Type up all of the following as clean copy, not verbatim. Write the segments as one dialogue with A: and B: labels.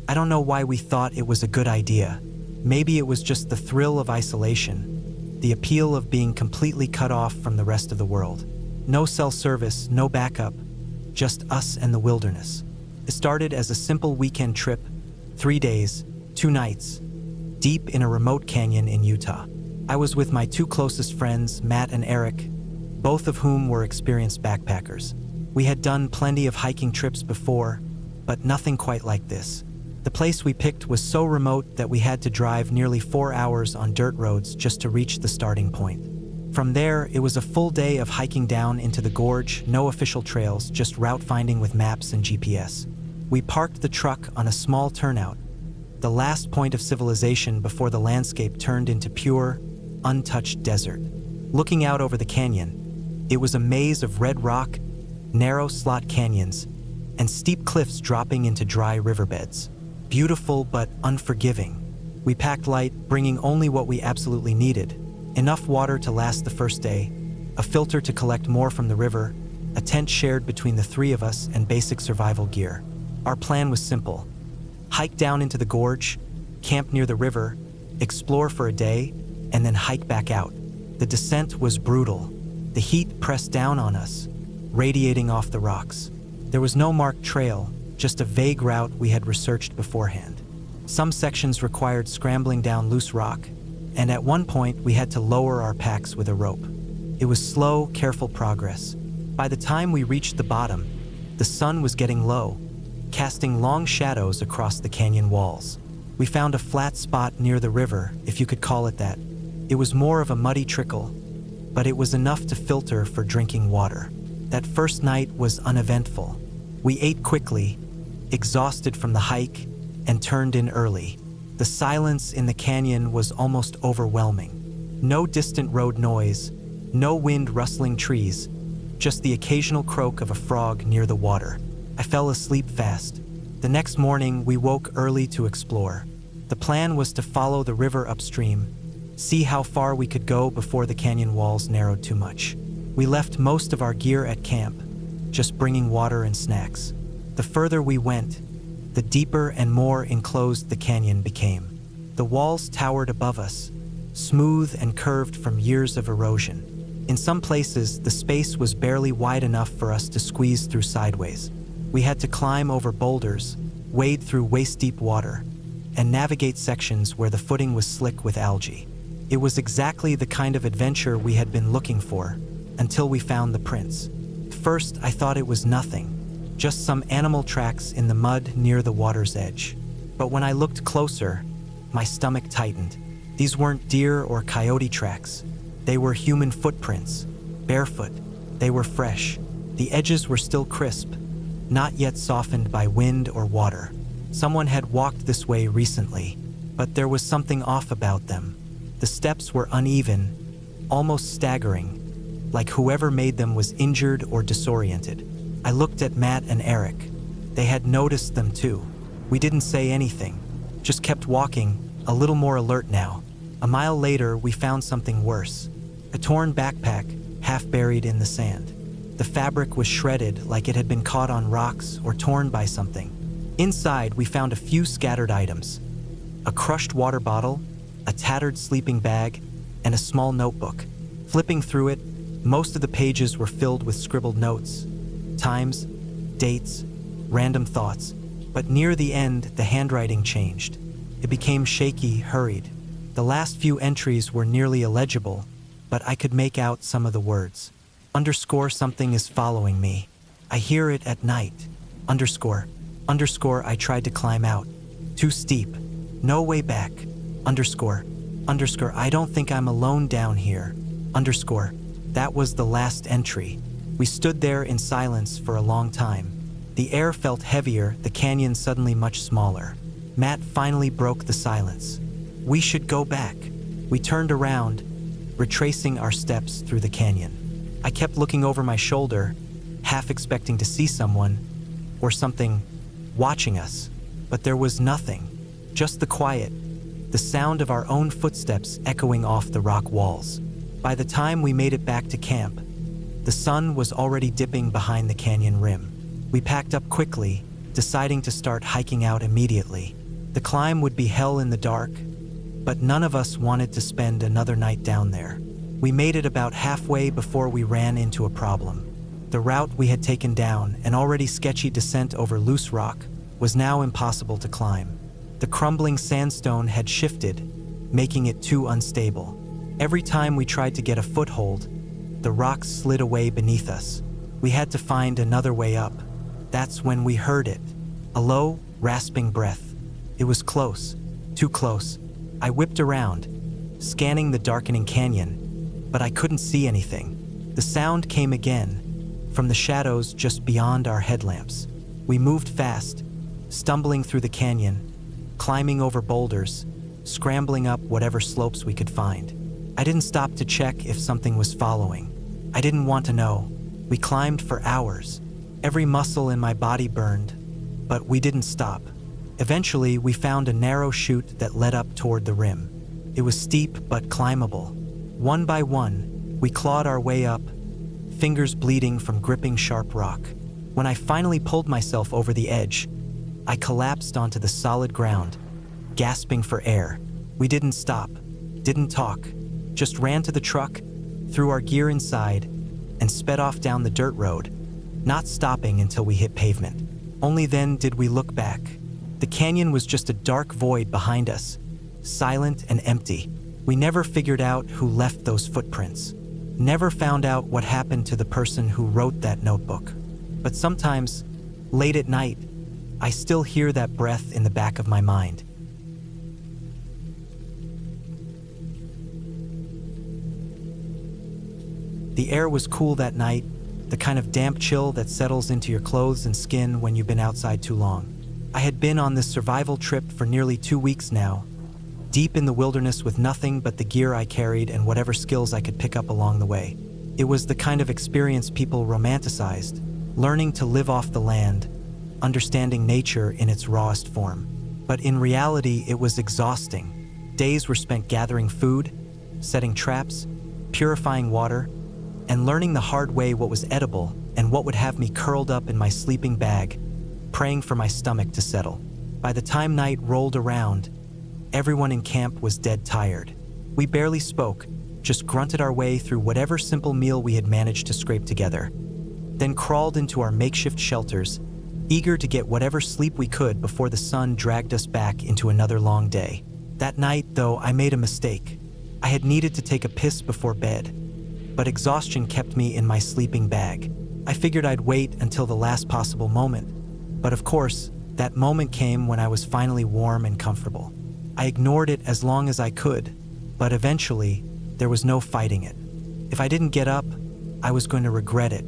A: I don't know why we thought it was a good idea. Maybe it was just the thrill of isolation, the appeal of being completely cut off from the rest of the world. No cell service, no backup, just us and the wilderness. It started as a simple weekend trip, 3 days, 2 nights, deep in a remote canyon in Utah. I was with my 2 closest friends, Matt and Eric, both of whom were experienced backpackers. We had done plenty of hiking trips before, but nothing quite like this. The place we picked was so remote that we had to drive nearly 4 hours on dirt roads just to reach the starting point. From there, it was a full day of hiking down into the gorge, no official trails, just route finding with maps and GPS. We parked the truck on a small turnout, the last point of civilization before the landscape turned into pure, untouched desert. Looking out over the canyon, it was a maze of red rock, narrow slot canyons, and steep cliffs dropping into dry riverbeds. Beautiful but unforgiving. We packed light, bringing only what we absolutely needed. Enough water to last the first day, a filter to collect more from the river, a tent shared between the 3 of us, and basic survival gear. Our plan was simple. Hike down into the gorge, camp near the river, explore for a day, and then hike back out. The descent was brutal. The heat pressed down on us, radiating off the rocks. There was no marked trail, just a vague route we had researched beforehand. Some sections required scrambling down loose rock, and at one point we had to lower our packs with a rope. It was slow, careful progress. By the time we reached the bottom, the sun was getting low, casting long shadows across the canyon walls. We found a flat spot near the river, if you could call it that. It was more of a muddy trickle, but it was enough to filter for drinking water. That first night was uneventful. We ate quickly, exhausted from the hike, and turned in early. The silence in the canyon was almost overwhelming. No distant road noise, no wind rustling trees, just the occasional croak of a frog near the water. I fell asleep fast. The next morning, we woke early to explore. The plan was to follow the river upstream, see how far we could go before the canyon walls narrowed too much. We left most of our gear at camp, just bringing water and snacks. The further we went, the deeper and more enclosed the canyon became. The walls towered above us, smooth and curved from years of erosion. In some places, the space was barely wide enough for us to squeeze through sideways. We had to climb over boulders, wade through waist-deep water, and navigate sections where the footing was slick with algae. It was exactly the kind of adventure we had been looking for, until we found the prints. First, I thought it was nothing, just some animal tracks in the mud near the water's edge. But when I looked closer, my stomach tightened. These weren't deer or coyote tracks. They were human footprints, barefoot. They were fresh. The edges were still crisp, not yet softened by wind or water. Someone had walked this way recently, but there was something off about them. The steps were uneven, almost staggering, like whoever made them was injured or disoriented. I looked at Matt and Eric. They had noticed them too. We didn't say anything, just kept walking, a little more alert now. A mile later, we found something worse. A torn backpack, half buried in the sand. The fabric was shredded like it had been caught on rocks or torn by something. Inside, we found a few scattered items. A crushed water bottle, a tattered sleeping bag, and a small notebook. Flipping through it, most of the pages were filled with scribbled notes. Times, dates, random thoughts. But near the end, the handwriting changed. It became shaky, hurried. The last few entries were nearly illegible, but I could make out some of the words. Underscore something is following me. I hear it at night. Underscore I tried to climb out. Too steep. No way back. Underscore I don't think I'm alone down here. Underscore. That was the last entry. We stood there in silence for a long time. The air felt heavier, the canyon suddenly much smaller. Matt finally broke the silence. We should go back. We turned around, retracing our steps through the canyon. I kept looking over my shoulder, half expecting to see someone or something watching us, but there was nothing, just the quiet, the sound of our own footsteps echoing off the rock walls. By the time we made it back to camp, the sun was already dipping behind the canyon rim. We packed up quickly, deciding to start hiking out immediately. The climb would be hell in the dark, but none of us wanted to spend another night down there. We made it about halfway before we ran into a problem. The route we had taken down, an already sketchy descent over loose rock, was now impossible to climb. The crumbling sandstone had shifted, making it too unstable. Every time we tried to get a foothold, the rocks slid away beneath us. We had to find another way up. That's when we heard it. A low, rasping breath. It was close, too close. I whipped around, scanning the darkening canyon, but I couldn't see anything. The sound came again, from the shadows just beyond our headlamps. We moved fast, stumbling through the canyon, climbing over boulders, scrambling up whatever slopes we could find. I didn't stop to check if something was following. I didn't want to know. We climbed for hours. Every muscle in my body burned, but we didn't stop. Eventually, we found a narrow chute that led up toward the rim. It was steep but climbable. One by one, we clawed our way up, fingers bleeding from gripping sharp rock. When I finally pulled myself over the edge, I collapsed onto the solid ground, gasping for air. We didn't stop, didn't talk, just ran to the truck, threw our gear inside, and sped off down the dirt road, not stopping until we hit pavement. Only then did we look back. The canyon was just a dark void behind us, silent and empty. We never figured out who left those footprints, never found out what happened to the person who wrote that notebook. But sometimes, late at night, I still hear that breath in the back of my mind. The air was cool that night, the kind of damp chill that settles into your clothes and skin when you've been outside too long. I had been on this survival trip for nearly 2 weeks now, deep in the wilderness with nothing but the gear I carried and whatever skills I could pick up along the way. It was the kind of experience people romanticized, learning to live off the land, understanding nature in its rawest form. But in reality, it was exhausting. Days were spent gathering food, setting traps, purifying water, and learning the hard way what was edible and what would have me curled up in my sleeping bag, praying for my stomach to settle. By the time night rolled around, everyone in camp was dead tired. We barely spoke, just grunted our way through whatever simple meal we had managed to scrape together, then crawled into our makeshift shelters, eager to get whatever sleep we could before the sun dragged us back into another long day. That night, though, I made a mistake. I had needed to take a piss before bed, but exhaustion kept me in my sleeping bag. I figured I'd wait until the last possible moment, but of course, that moment came when I was finally warm and comfortable. I ignored it as long as I could, but eventually, there was no fighting it. If I didn't get up, I was going to regret it.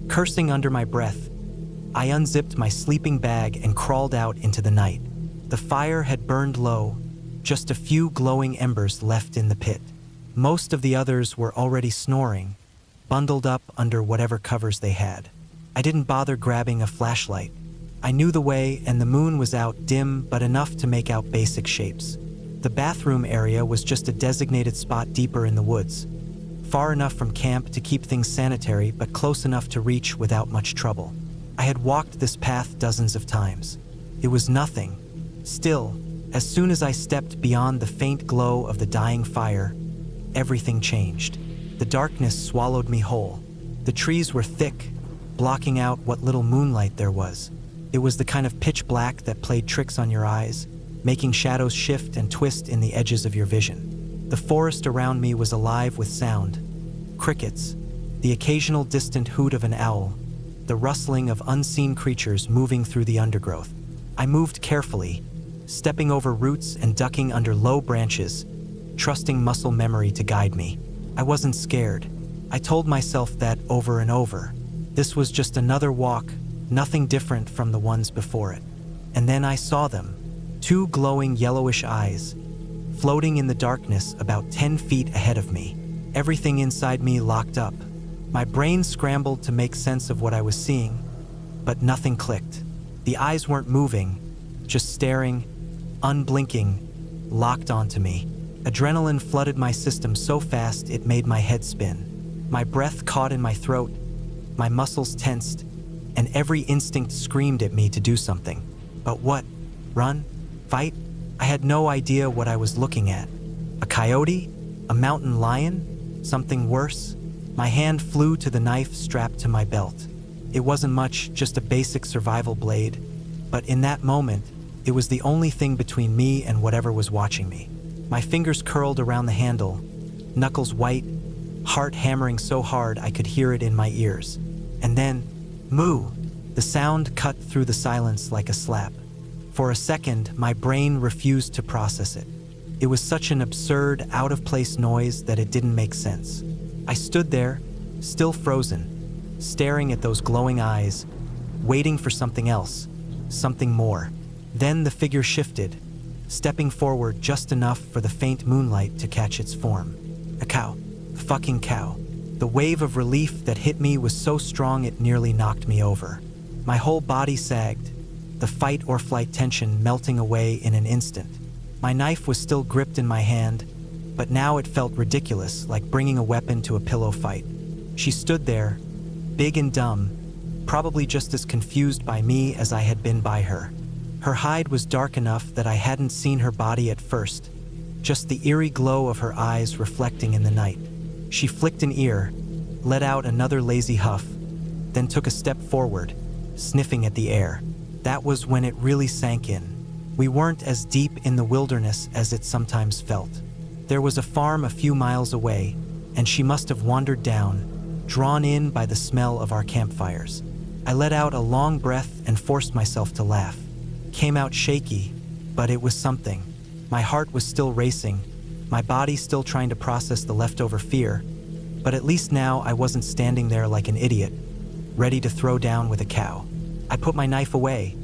A: Cursing under my breath, I unzipped my sleeping bag and crawled out into the night. The fire had burned low, just a few glowing embers left in the pit. Most of the others were already snoring, bundled up under whatever covers they had. I didn't bother grabbing a flashlight. I knew the way, and the moon was out, dim but enough to make out basic shapes. The bathroom area was just a designated spot deeper in the woods, far enough from camp to keep things sanitary but close enough to reach without much trouble. I had walked this path dozens of times. It was nothing. Still, as soon as I stepped beyond the faint glow of the dying fire, everything changed. The darkness swallowed me whole. The trees were thick, blocking out what little moonlight there was. It was the kind of pitch black that played tricks on your eyes, making shadows shift and twist in the edges of your vision. The forest around me was alive with sound. Crickets, the occasional distant hoot of an owl, the rustling of unseen creatures moving through the undergrowth. I moved carefully, stepping over roots and ducking under low branches, trusting muscle memory to guide me. I wasn't scared. I told myself that over and over. This was just another walk, nothing different from the ones before it. And then I saw them, 2 glowing yellowish eyes, floating in the darkness about 10 feet ahead of me. Everything inside me locked up. My brain scrambled to make sense of what I was seeing, but nothing clicked. The eyes weren't moving, just staring, unblinking, locked onto me. Adrenaline flooded my system so fast it made my head spin. My breath caught in my throat, my muscles tensed, and every instinct screamed at me to do something. But what? Run? Fight? I had no idea what I was looking at. A coyote? A mountain lion? Something worse? My hand flew to the knife strapped to my belt. It wasn't much, just a basic survival blade, but in that moment, it was the only thing between me and whatever was watching me. My fingers curled around the handle, knuckles white, heart hammering so hard I could hear it in my ears. And then, moo! The sound cut through the silence like a slap. For a second, my brain refused to process it. It was such an absurd, out-of-place noise that it didn't make sense. I stood there, still frozen, staring at those glowing eyes, waiting for something else, something more. Then the figure shifted, stepping forward just enough for the faint moonlight to catch its form. A cow. A fucking cow. The wave of relief that hit me was so strong it nearly knocked me over. My whole body sagged, the fight or flight tension melting away in an instant. My knife was still gripped in my hand, but now it felt ridiculous, like bringing a weapon to a pillow fight. She stood there, big and dumb, probably just as confused by me as I had been by her. Her hide was dark enough that I hadn't seen her body at first, just the eerie glow of her eyes reflecting in the night. She flicked an ear, let out another lazy huff, then took a step forward, sniffing at the air. That was when it really sank in. We weren't as deep in the wilderness as it sometimes felt. There was a farm a few miles away, and she must have wandered down, drawn in by the smell of our campfires. I let out a long breath and forced myself to laugh. Came out shaky, but it was something. My heart was still racing, my body still trying to process the leftover fear, but at least now I wasn't standing there like an idiot, ready to throw down with a cow. I put my knife away,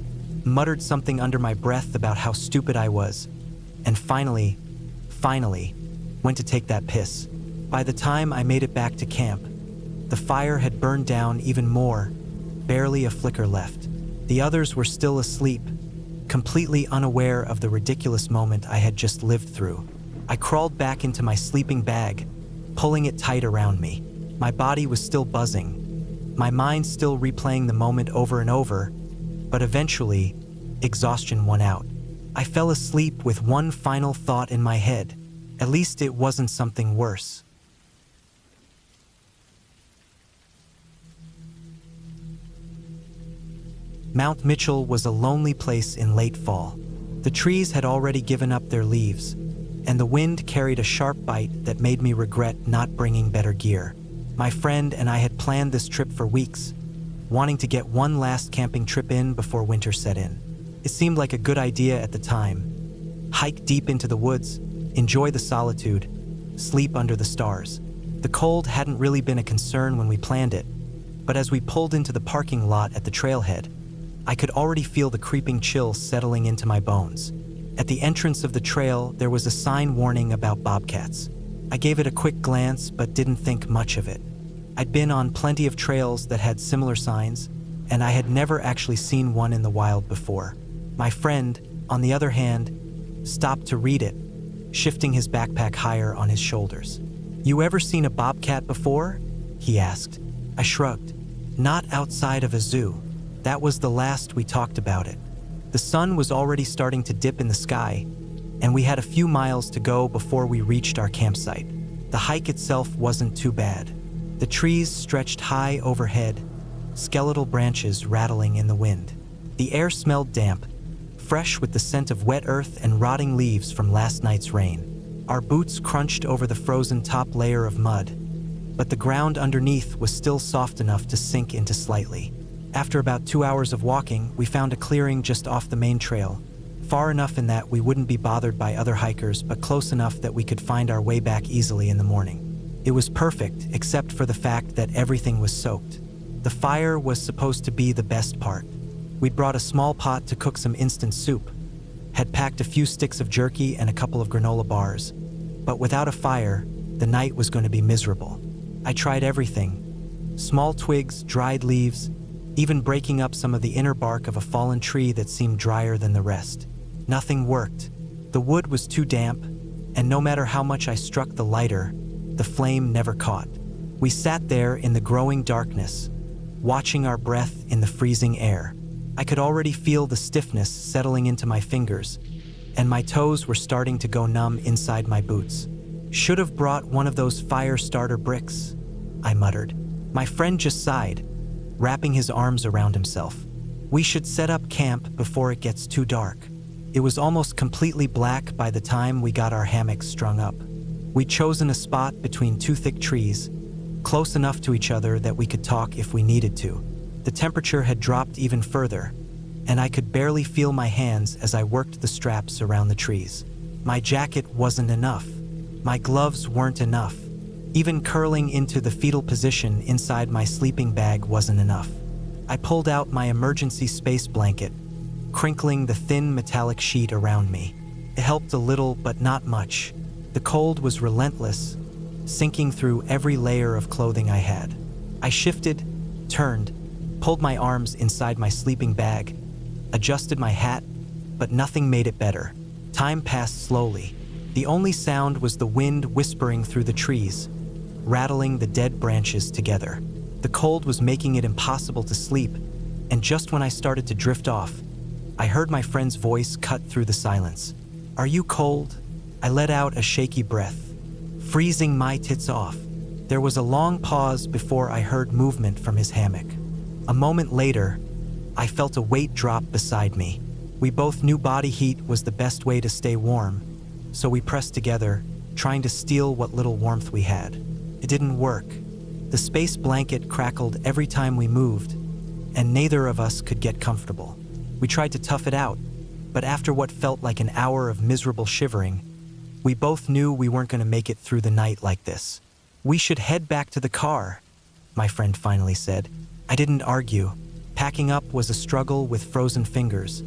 A: muttered something under my breath about how stupid I was, and finally, went to take that piss. By the time I made it back to camp, the fire had burned down even more, barely a flicker left. The others were still asleep, completely unaware of the ridiculous moment I had just lived through. I crawled back into my sleeping bag, pulling it tight around me. My body was still buzzing, my mind still replaying the moment over and over, but eventually, exhaustion won out. I fell asleep with one final thought in my head. At least it wasn't something worse. Mount Mitchell was a lonely place in late fall. The trees had already given up their leaves, and the wind carried a sharp bite that made me regret not bringing better gear. My friend and I had planned this trip for weeks, wanting to get one last camping trip in before winter set in. It seemed like a good idea at the time. Hike deep into the woods, enjoy the solitude, sleep under the stars. The cold hadn't really been a concern when we planned it, but as we pulled into the parking lot at the trailhead, I could already feel the creeping chill settling into my bones. At the entrance of the trail, there was a sign warning about bobcats. I gave it a quick glance, but didn't think much of it. I'd been on plenty of trails that had similar signs, and I had never actually seen one in the wild before. My friend, on the other hand, stopped to read it, shifting his backpack higher on his shoulders. "You ever seen a bobcat before?" he asked. I shrugged. "Not outside of a zoo. That was the last we talked about it." The sun was already starting to dip in the sky, and we had a few miles to go before we reached our campsite. The hike itself wasn't too bad. The trees stretched high overhead, skeletal branches rattling in the wind. The air smelled damp, fresh with the scent of wet earth and rotting leaves from last night's rain. Our boots crunched over the frozen top layer of mud, but the ground underneath was still soft enough to sink into slightly. After about 2 hours of walking, we found a clearing just off the main trail, far enough in that we wouldn't be bothered by other hikers, but close enough that we could find our way back easily in the morning. It was perfect, except for the fact that everything was soaked. The fire was supposed to be the best part. We'd brought a small pot to cook some instant soup, had packed a few sticks of jerky and a couple of granola bars, but without a fire, the night was going to be miserable. I tried everything: small twigs, dried leaves, even breaking up some of the inner bark of a fallen tree that seemed drier than the rest. Nothing worked. The wood was too damp, and no matter how much I struck the lighter, the flame never caught. We sat there in the growing darkness, watching our breath in the freezing air. I could already feel the stiffness settling into my fingers, and my toes were starting to go numb inside my boots. "Should have brought one of those fire starter bricks," I muttered. My friend just sighed, wrapping his arms around himself. "We should set up camp before it gets too dark." It was almost completely black by the time we got our hammocks strung up. We'd chosen a spot between two thick trees, close enough to each other that we could talk if we needed to. The temperature had dropped even further, and I could barely feel my hands as I worked the straps around the trees. My jacket wasn't enough. My gloves weren't enough. Even curling into the fetal position inside my sleeping bag wasn't enough. I pulled out my emergency space blanket, crinkling the thin metallic sheet around me. It helped a little, but not much. The cold was relentless, sinking through every layer of clothing I had. I shifted, turned, pulled my arms inside my sleeping bag, adjusted my hat, but nothing made it better. Time passed slowly. The only sound was the wind whispering through the trees, rattling the dead branches together. The cold was making it impossible to sleep, and just when I started to drift off, I heard my friend's voice cut through the silence. "Are you cold?" I let out a shaky breath, freezing my tits off. There was a long pause before I heard movement from his hammock. A moment later, I felt a weight drop beside me. We both knew body heat was the best way to stay warm, so we pressed together, trying to steal what little warmth we had. It didn't work. The space blanket crackled every time we moved, and neither of us could get comfortable. We tried to tough it out, but after what felt like an hour of miserable shivering, we both knew we weren't going to make it through the night like this. "We should head back to the car," my friend finally said. I didn't argue. Packing up was a struggle with frozen fingers,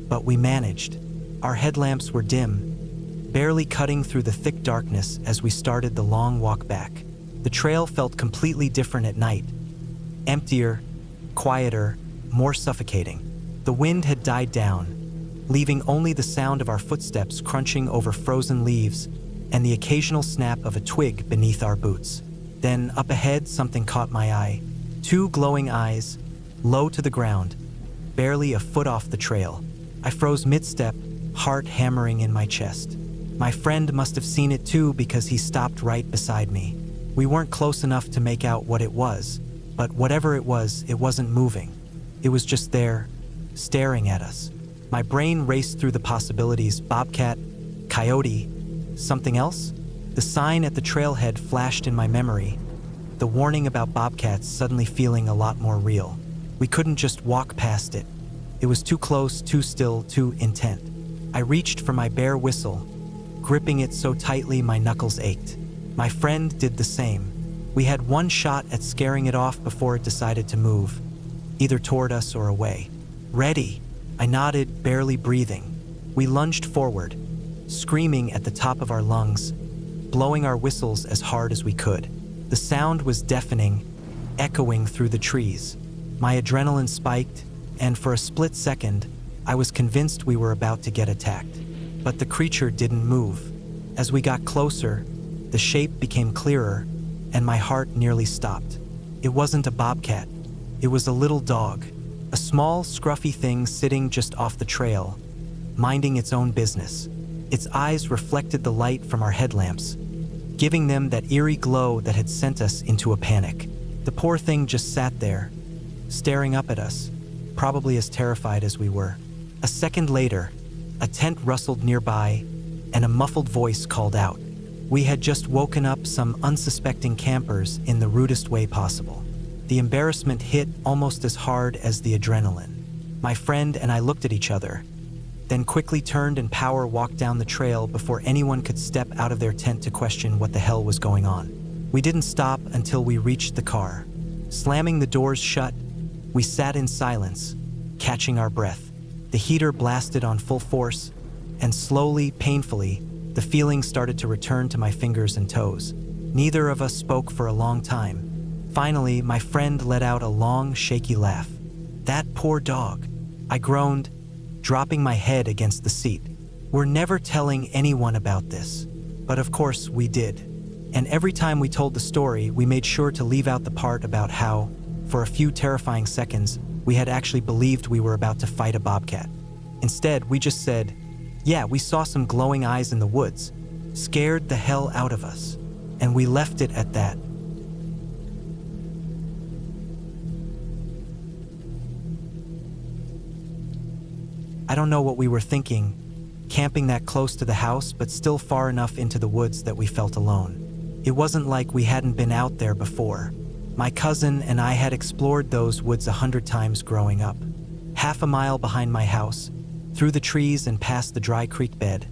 A: but we managed. Our headlamps were dim, barely cutting through the thick darkness as we started the long walk back. The trail felt completely different at night. Emptier, quieter, more suffocating. The wind had died down, leaving only the sound of our footsteps crunching over frozen leaves and the occasional snap of a twig beneath our boots. Then, up ahead, something caught my eye. Two glowing eyes, low to the ground, barely a foot off the trail. I froze mid-step, heart hammering in my chest. My friend must have seen it too because he stopped right beside me. We weren't close enough to make out what it was, but whatever it wasn't moving. It was just there, staring at us. My brain raced through the possibilities: bobcat, coyote, something else? The sign at the trailhead flashed in my memory, the warning about bobcats suddenly feeling a lot more real. We couldn't just walk past it. It was too close, too still, too intent. I reached for my bare whistle, gripping it so tightly my knuckles ached. My friend did the same. We had one shot at scaring it off before it decided to move, either toward us or away. "Ready," I nodded, barely breathing. We lunged forward, screaming at the top of our lungs, blowing our whistles as hard as we could. The sound was deafening, echoing through the trees. My adrenaline spiked, and for a split second, I was convinced we were about to get attacked. But the creature didn't move. As we got closer, the shape became clearer, and my heart nearly stopped. It wasn't a bobcat. It was a little dog, a small, scruffy thing sitting just off the trail, minding its own business. Its eyes reflected the light from our headlamps, giving them that eerie glow that had sent us into a panic. The poor thing just sat there, staring up at us, probably as terrified as we were. A second later, a tent rustled nearby, and a muffled voice called out. We had just woken up some unsuspecting campers in the rudest way possible. The embarrassment hit almost as hard as the adrenaline. My friend and I looked at each other, then quickly turned and power walked down the trail before anyone could step out of their tent to question what the hell was going on. We didn't stop until we reached the car. Slamming the doors shut, we sat in silence, catching our breath. The heater blasted on full force, and slowly, painfully, the feeling started to return to my fingers and toes. Neither of us spoke for a long time. Finally, my friend let out a long, shaky laugh. "That poor dog," I groaned, dropping my head against the seat. "We're never telling anyone about this." But of course we did. And every time we told the story, we made sure to leave out the part about how For a few terrifying seconds, we had actually believed we were about to fight a bobcat. Instead, we just said, "Yeah, we saw some glowing eyes in the woods." Scared the hell out of us. And we left it at that. I don't know what we were thinking, camping that close to the house but still far enough into the woods that we felt alone. It wasn't like we hadn't been out there before. My cousin and I had explored those woods 100 times growing up. Half a mile behind my house, through the trees and past the dry creek bed,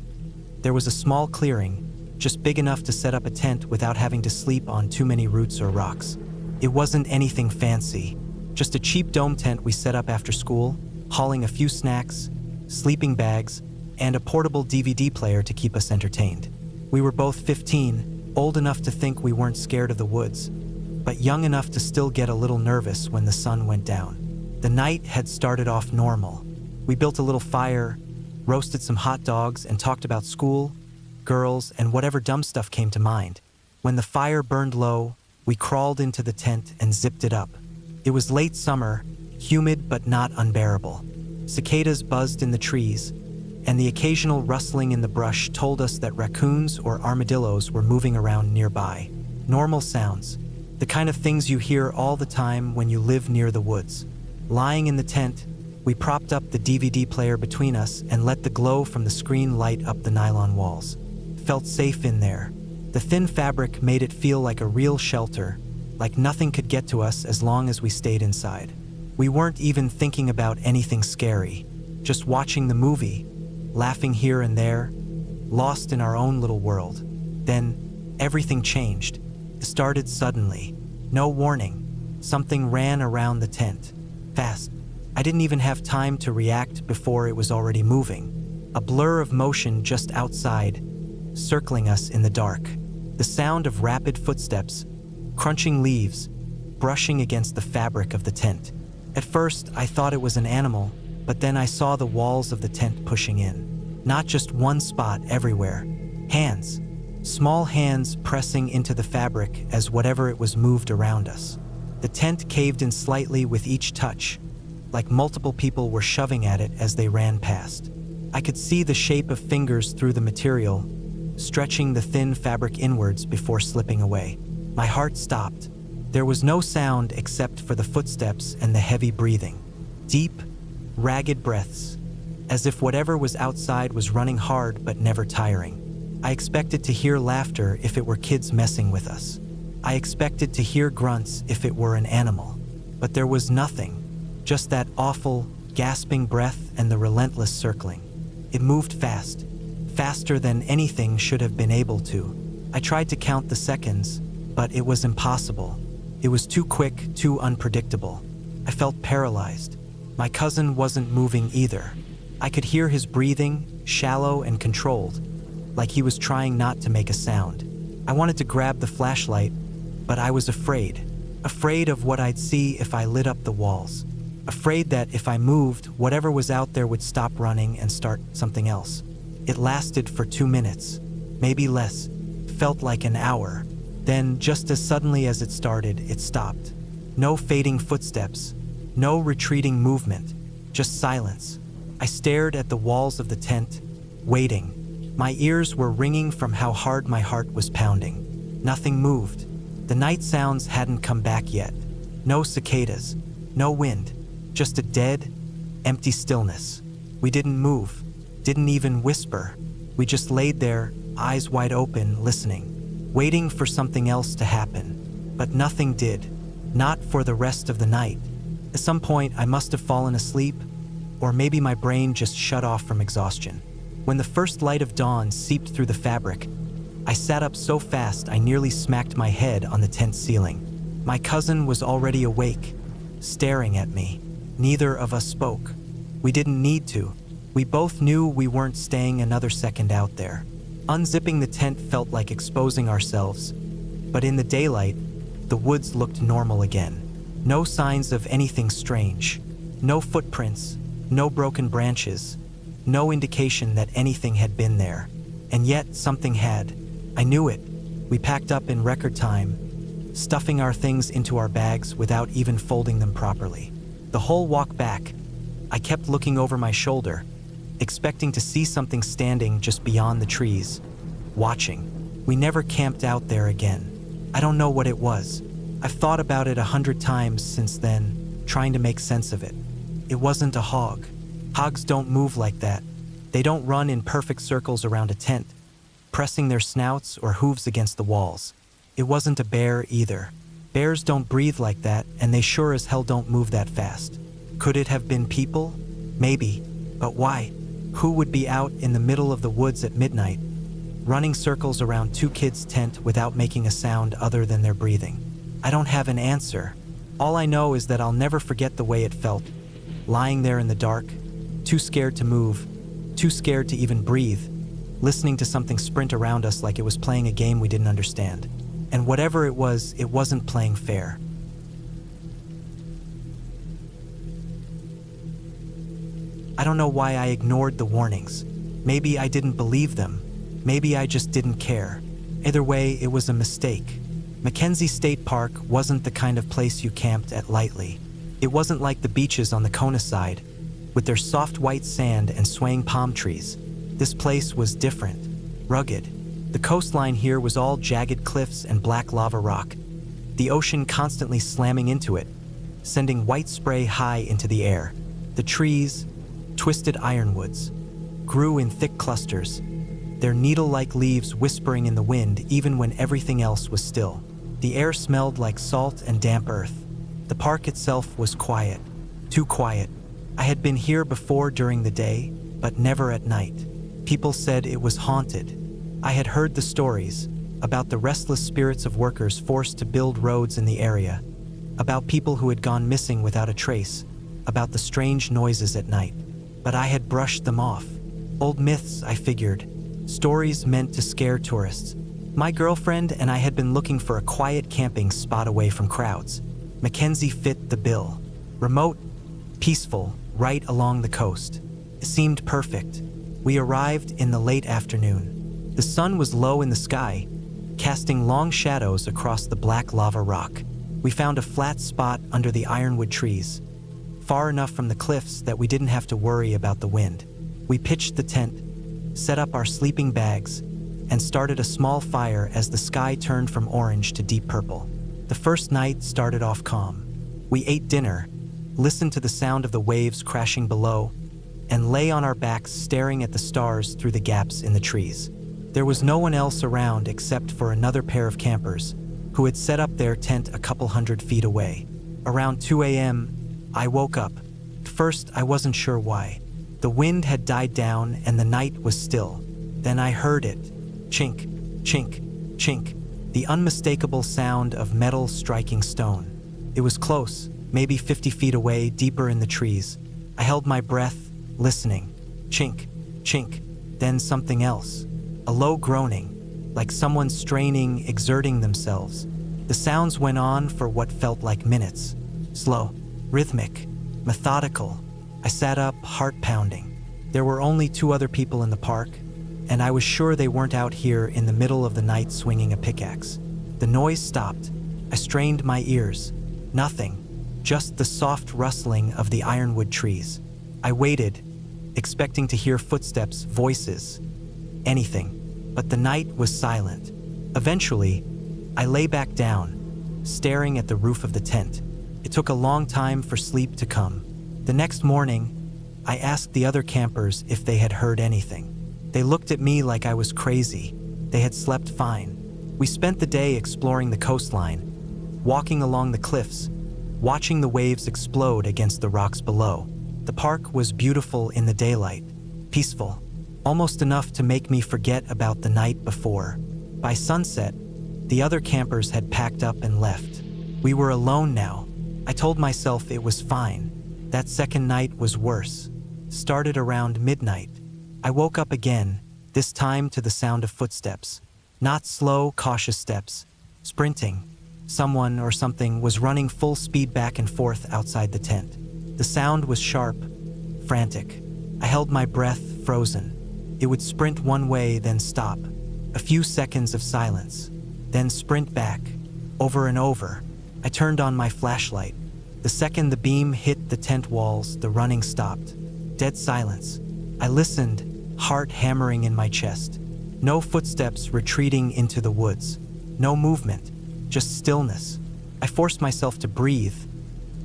A: there was a small clearing, just big enough to set up a tent without having to sleep on too many roots or rocks. It wasn't anything fancy, just a cheap dome tent we set up after school, hauling a few snacks, sleeping bags, and a portable DVD player to keep us entertained. We were both 15, old enough to think we weren't scared of the woods, but young enough to still get a little nervous when the sun went down. The night had started off normal. We built a little fire, roasted some hot dogs, and talked about school, girls, and whatever dumb stuff came to mind. When the fire burned low, we crawled into the tent and zipped it up. It was late summer, humid but not unbearable. Cicadas buzzed in the trees, and the occasional rustling in the brush told us that raccoons or armadillos were moving around nearby. Normal sounds, the kind of things you hear all the time when you live near the woods. Lying in the tent, we propped up the DVD player between us and let the glow from the screen light up the nylon walls. Felt safe in there. The thin fabric made it feel like a real shelter, like nothing could get to us as long as we stayed inside. We weren't even thinking about anything scary, just watching the movie, laughing here and there, lost in our own little world. Then, everything changed. It started suddenly. No warning. Something ran around the tent. Fast. I didn't even have time to react before it was already moving. A blur of motion just outside, circling us in the dark. The sound of rapid footsteps, crunching leaves, brushing against the fabric of the tent. At first, I thought it was an animal, but then I saw the walls of the tent pushing in. Not just one spot, everywhere. Hands. Small hands pressing into the fabric as whatever it was moved around us. The tent caved in slightly with each touch, like multiple people were shoving at it as they ran past. I could see the shape of fingers through the material, stretching the thin fabric inwards before slipping away. My heart stopped. There was no sound except for the footsteps and the heavy breathing. Deep, ragged breaths, as if whatever was outside was running hard but never tiring. I expected to hear laughter if it were kids messing with us. I expected to hear grunts if it were an animal. But there was nothing, just that awful, gasping breath and the relentless circling. It moved fast, faster than anything should have been able to. I tried to count the seconds, but it was impossible. It was too quick, too unpredictable. I felt paralyzed. My cousin wasn't moving either. I could hear his breathing, shallow and controlled, like he was trying not to make a sound. I wanted to grab the flashlight, but I was afraid. Afraid of what I'd see if I lit up the walls. Afraid that if I moved, whatever was out there would stop running and start something else. It lasted for 2 minutes, maybe less. Felt like an hour. Then, just as suddenly as it started, it stopped. No fading footsteps, no retreating movement, just silence. I stared at the walls of the tent, waiting. My ears were ringing from how hard my heart was pounding. Nothing moved. The night sounds hadn't come back yet. No cicadas, no wind, just a dead, empty stillness. We didn't move, didn't even whisper. We just laid there, eyes wide open, listening. Waiting for something else to happen. But nothing did. Not for the rest of the night. At some point, I must have fallen asleep, or maybe my brain just shut off from exhaustion. When the first light of dawn seeped through the fabric, I sat up so fast I nearly smacked my head on the tent ceiling. My cousin was already awake, staring at me. Neither of us spoke. We didn't need to. We both knew we weren't staying another second out there. Unzipping the tent felt like exposing ourselves, but in the daylight, the woods looked normal again. No signs of anything strange. No footprints, no broken branches, no indication that anything had been there. And yet, something had. I knew it. We packed up in record time, stuffing our things into our bags without even folding them properly. The whole walk back, I kept looking over my shoulder, expecting to see something standing just beyond the trees, watching. We never camped out there again. I don't know what it was. I've thought about it 100 times since then, trying to make sense of it. It wasn't a hog. Hogs don't move like that. They don't run in perfect circles around a tent, pressing their snouts or hooves against the walls. It wasn't a bear either. Bears don't breathe like that, and they sure as hell don't move that fast. Could it have been people? Maybe. But why? Who would be out in the middle of the woods at midnight, running circles around two kids' tent without making a sound other than their breathing? I don't have an answer. All I know is that I'll never forget the way it felt, lying there in the dark, too scared to move, too scared to even breathe, listening to something sprint around us like it was playing a game we didn't understand. And whatever it wasn't playing fair. I don't know why I ignored the warnings. Maybe I didn't believe them. Maybe I just didn't care. Either way, it was a mistake. Mackenzie State Park wasn't the kind of place you camped at lightly. It wasn't like the beaches on the Kona side, with their soft white sand and swaying palm trees. This place was different, rugged. The coastline here was all jagged cliffs and black lava rock, the ocean constantly slamming into it, sending white spray high into the air. The trees, twisted ironwoods, grew in thick clusters, their needle-like leaves whispering in the wind even when everything else was still. The air smelled like salt and damp earth. The park itself was quiet, too quiet. I had been here before during the day, but never at night. People said it was haunted. I had heard the stories about the restless spirits of workers forced to build roads in the area, about people who had gone missing without a trace, about the strange noises at night. But I had brushed them off. Old myths, I figured. Stories meant to scare tourists. My girlfriend and I had been looking for a quiet camping spot away from crowds. Mackenzie fit the bill. Remote, peaceful, right along the coast. It seemed perfect. We arrived in the late afternoon. The sun was low in the sky, casting long shadows across the black lava rock. We found a flat spot under the ironwood trees, far enough from the cliffs that we didn't have to worry about the wind. We pitched the tent, set up our sleeping bags, and started a small fire as the sky turned from orange to deep purple. The first night started off calm. We ate dinner, listened to the sound of the waves crashing below, and lay on our backs staring at the stars through the gaps in the trees. There was no one else around except for another pair of campers who had set up their tent a couple 100 feet away. Around 2 a.m., I woke up. At first, I wasn't sure why. The wind had died down and the night was still. Then I heard it. Chink, chink, chink. The unmistakable sound of metal striking stone. It was close, maybe 50 feet away, deeper in the trees. I held my breath, listening. Chink, chink. Then something else. A low groaning, like someone straining, exerting themselves. The sounds went on for what felt like minutes. Slow, rhythmic, methodical. I sat up, heart pounding. There were only 2 other people in the park, and I was sure they weren't out here in the middle of the night swinging a pickaxe. The noise stopped. I strained my ears. Nothing, just the soft rustling of the ironwood trees. I waited, expecting to hear footsteps, voices, anything, but the night was silent. Eventually, I lay back down, staring at the roof of the tent. It took a long time for sleep to come. The next morning, I asked the other campers if they had heard anything. They looked at me like I was crazy. They had slept fine. We spent the day exploring the coastline, walking along the cliffs, watching the waves explode against the rocks below. The park was beautiful in the daylight, peaceful, almost enough to make me forget about the night before. By sunset, the other campers had packed up and left. We were alone now. I told myself it was fine. That second night was worse. Started around midnight. I woke up again, this time to the sound of footsteps. Not slow, cautious steps. Sprinting. Someone or something was running full speed back and forth outside the tent. The sound was sharp, frantic. I held my breath, frozen. It would sprint one way, then stop. A few seconds of silence, then sprint back. over and over. I turned on my flashlight. The second the beam hit the tent walls, the running stopped. Dead silence. I listened, heart hammering in my chest. No footsteps retreating into the woods. No movement, just stillness. I forced myself to breathe,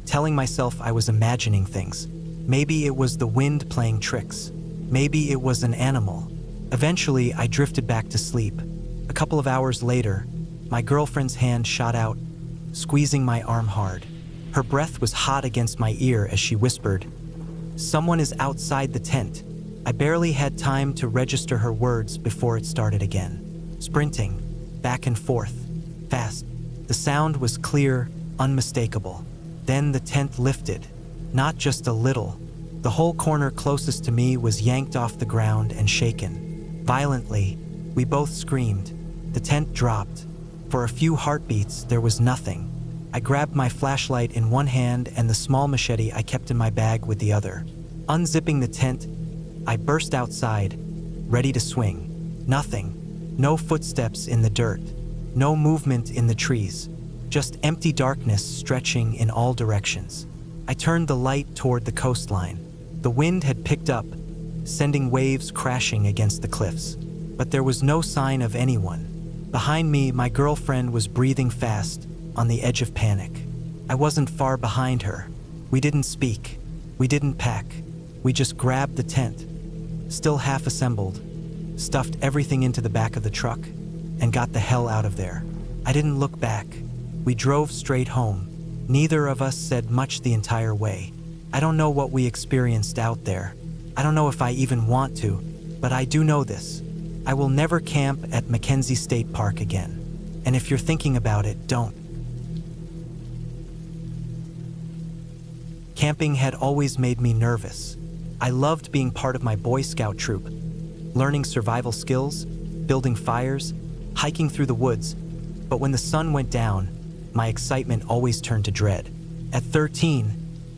A: telling myself I was imagining things. Maybe it was the wind playing tricks. Maybe it was an animal. Eventually, I drifted back to sleep. A couple of hours later, my girlfriend's hand shot out, squeezing my arm hard. Her breath was hot against my ear as she whispered, "Someone is outside the tent." I barely had time to register her words before it started again. Sprinting, back and forth, fast. The sound was clear, unmistakable. Then the tent lifted, not just a little. The whole corner closest to me was yanked off the ground and shaken. Violently, we both screamed. The tent dropped. For a few heartbeats, there was nothing. I grabbed my flashlight in one hand and the small machete I kept in my bag with the other. Unzipping the tent, I burst outside, ready to swing. Nothing. No footsteps in the dirt. No movement in the trees. Just empty darkness stretching in all directions. I turned the light toward the coastline. The wind had picked up, sending waves crashing against the cliffs. But there was no sign of anyone. Behind me, my girlfriend was breathing fast, on the edge of panic. I wasn't far behind her. We didn't speak. We didn't pack. We just grabbed the tent, still half assembled, stuffed everything into the back of the truck, and got the hell out of there. I didn't look back. We drove straight home. Neither of us said much the entire way. I don't know what we experienced out there. I don't know if I even want to, but I do know this. I will never camp at Mackenzie State Park again. And if you're thinking about it, don't. Camping had always made me nervous. I loved being part of my Boy Scout troop, learning survival skills, building fires, hiking through the woods. But when the sun went down, my excitement always turned to dread. At 13,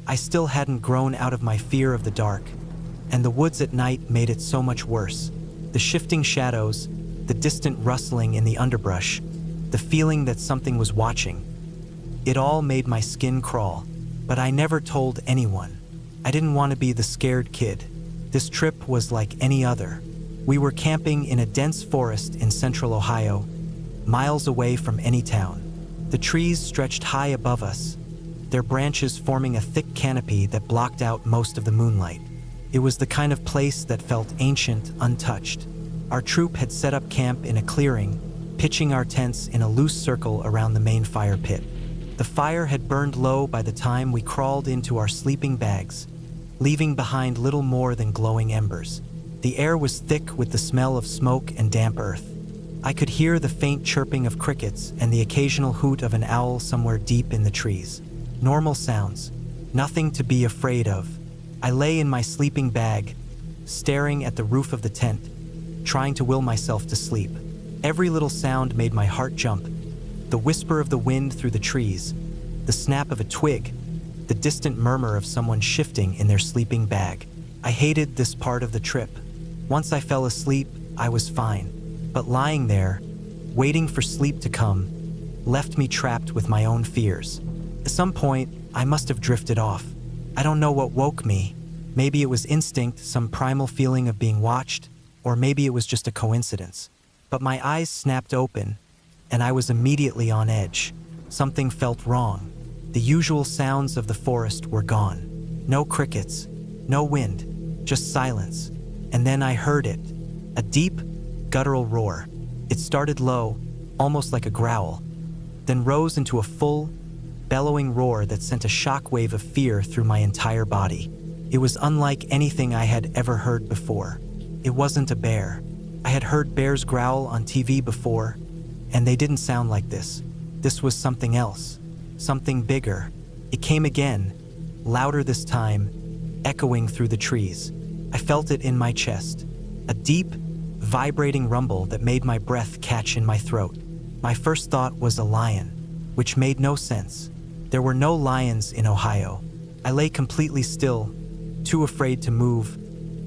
A: I still hadn't grown out of my fear of the dark, and the woods at night made it so much worse. The shifting shadows, the distant rustling in the underbrush, the feeling that something was watching. It all made my skin crawl, but I never told anyone. I didn't want to be the scared kid. This trip was like any other. We were camping in a dense forest in central Ohio, miles away from any town. The trees stretched high above us, their branches forming a thick canopy that blocked out most of the moonlight. It was the kind of place that felt ancient, untouched. Our troop had set up camp in a clearing, pitching our tents in a loose circle around the main fire pit. The fire had burned low by the time we crawled into our sleeping bags, leaving behind little more than glowing embers. The air was thick with the smell of smoke and damp earth. I could hear the faint chirping of crickets and the occasional hoot of an owl somewhere deep in the trees. Normal sounds, nothing to be afraid of. I lay in my sleeping bag, staring at the roof of the tent, trying to will myself to sleep. Every little sound made my heart jump. The whisper of the wind through the trees, the snap of a twig, the distant murmur of someone shifting in their sleeping bag. I hated this part of the trip. Once I fell asleep, I was fine. But lying there, waiting for sleep to come, left me trapped with my own fears. At some point, I must have drifted off. I don't know what woke me. Maybe it was instinct, some primal feeling of being watched, or maybe it was just a coincidence. But my eyes snapped open, and I was immediately on edge. Something felt wrong. The usual sounds of the forest were gone. No crickets, no wind, just silence. And then I heard it, a deep, guttural roar. It started low, almost like a growl, then rose into a full, bellowing roar that sent a shockwave of fear through my entire body. It was unlike anything I had ever heard before. It wasn't a bear. I had heard bears growl on TV before, and they didn't sound like this. This was something else, something bigger. It came again, louder this time, echoing through the trees. I felt it in my chest, a deep, vibrating rumble that made my breath catch in my throat. My first thought was a lion, which made no sense. There were no lions in Ohio. I lay completely still, too afraid to move,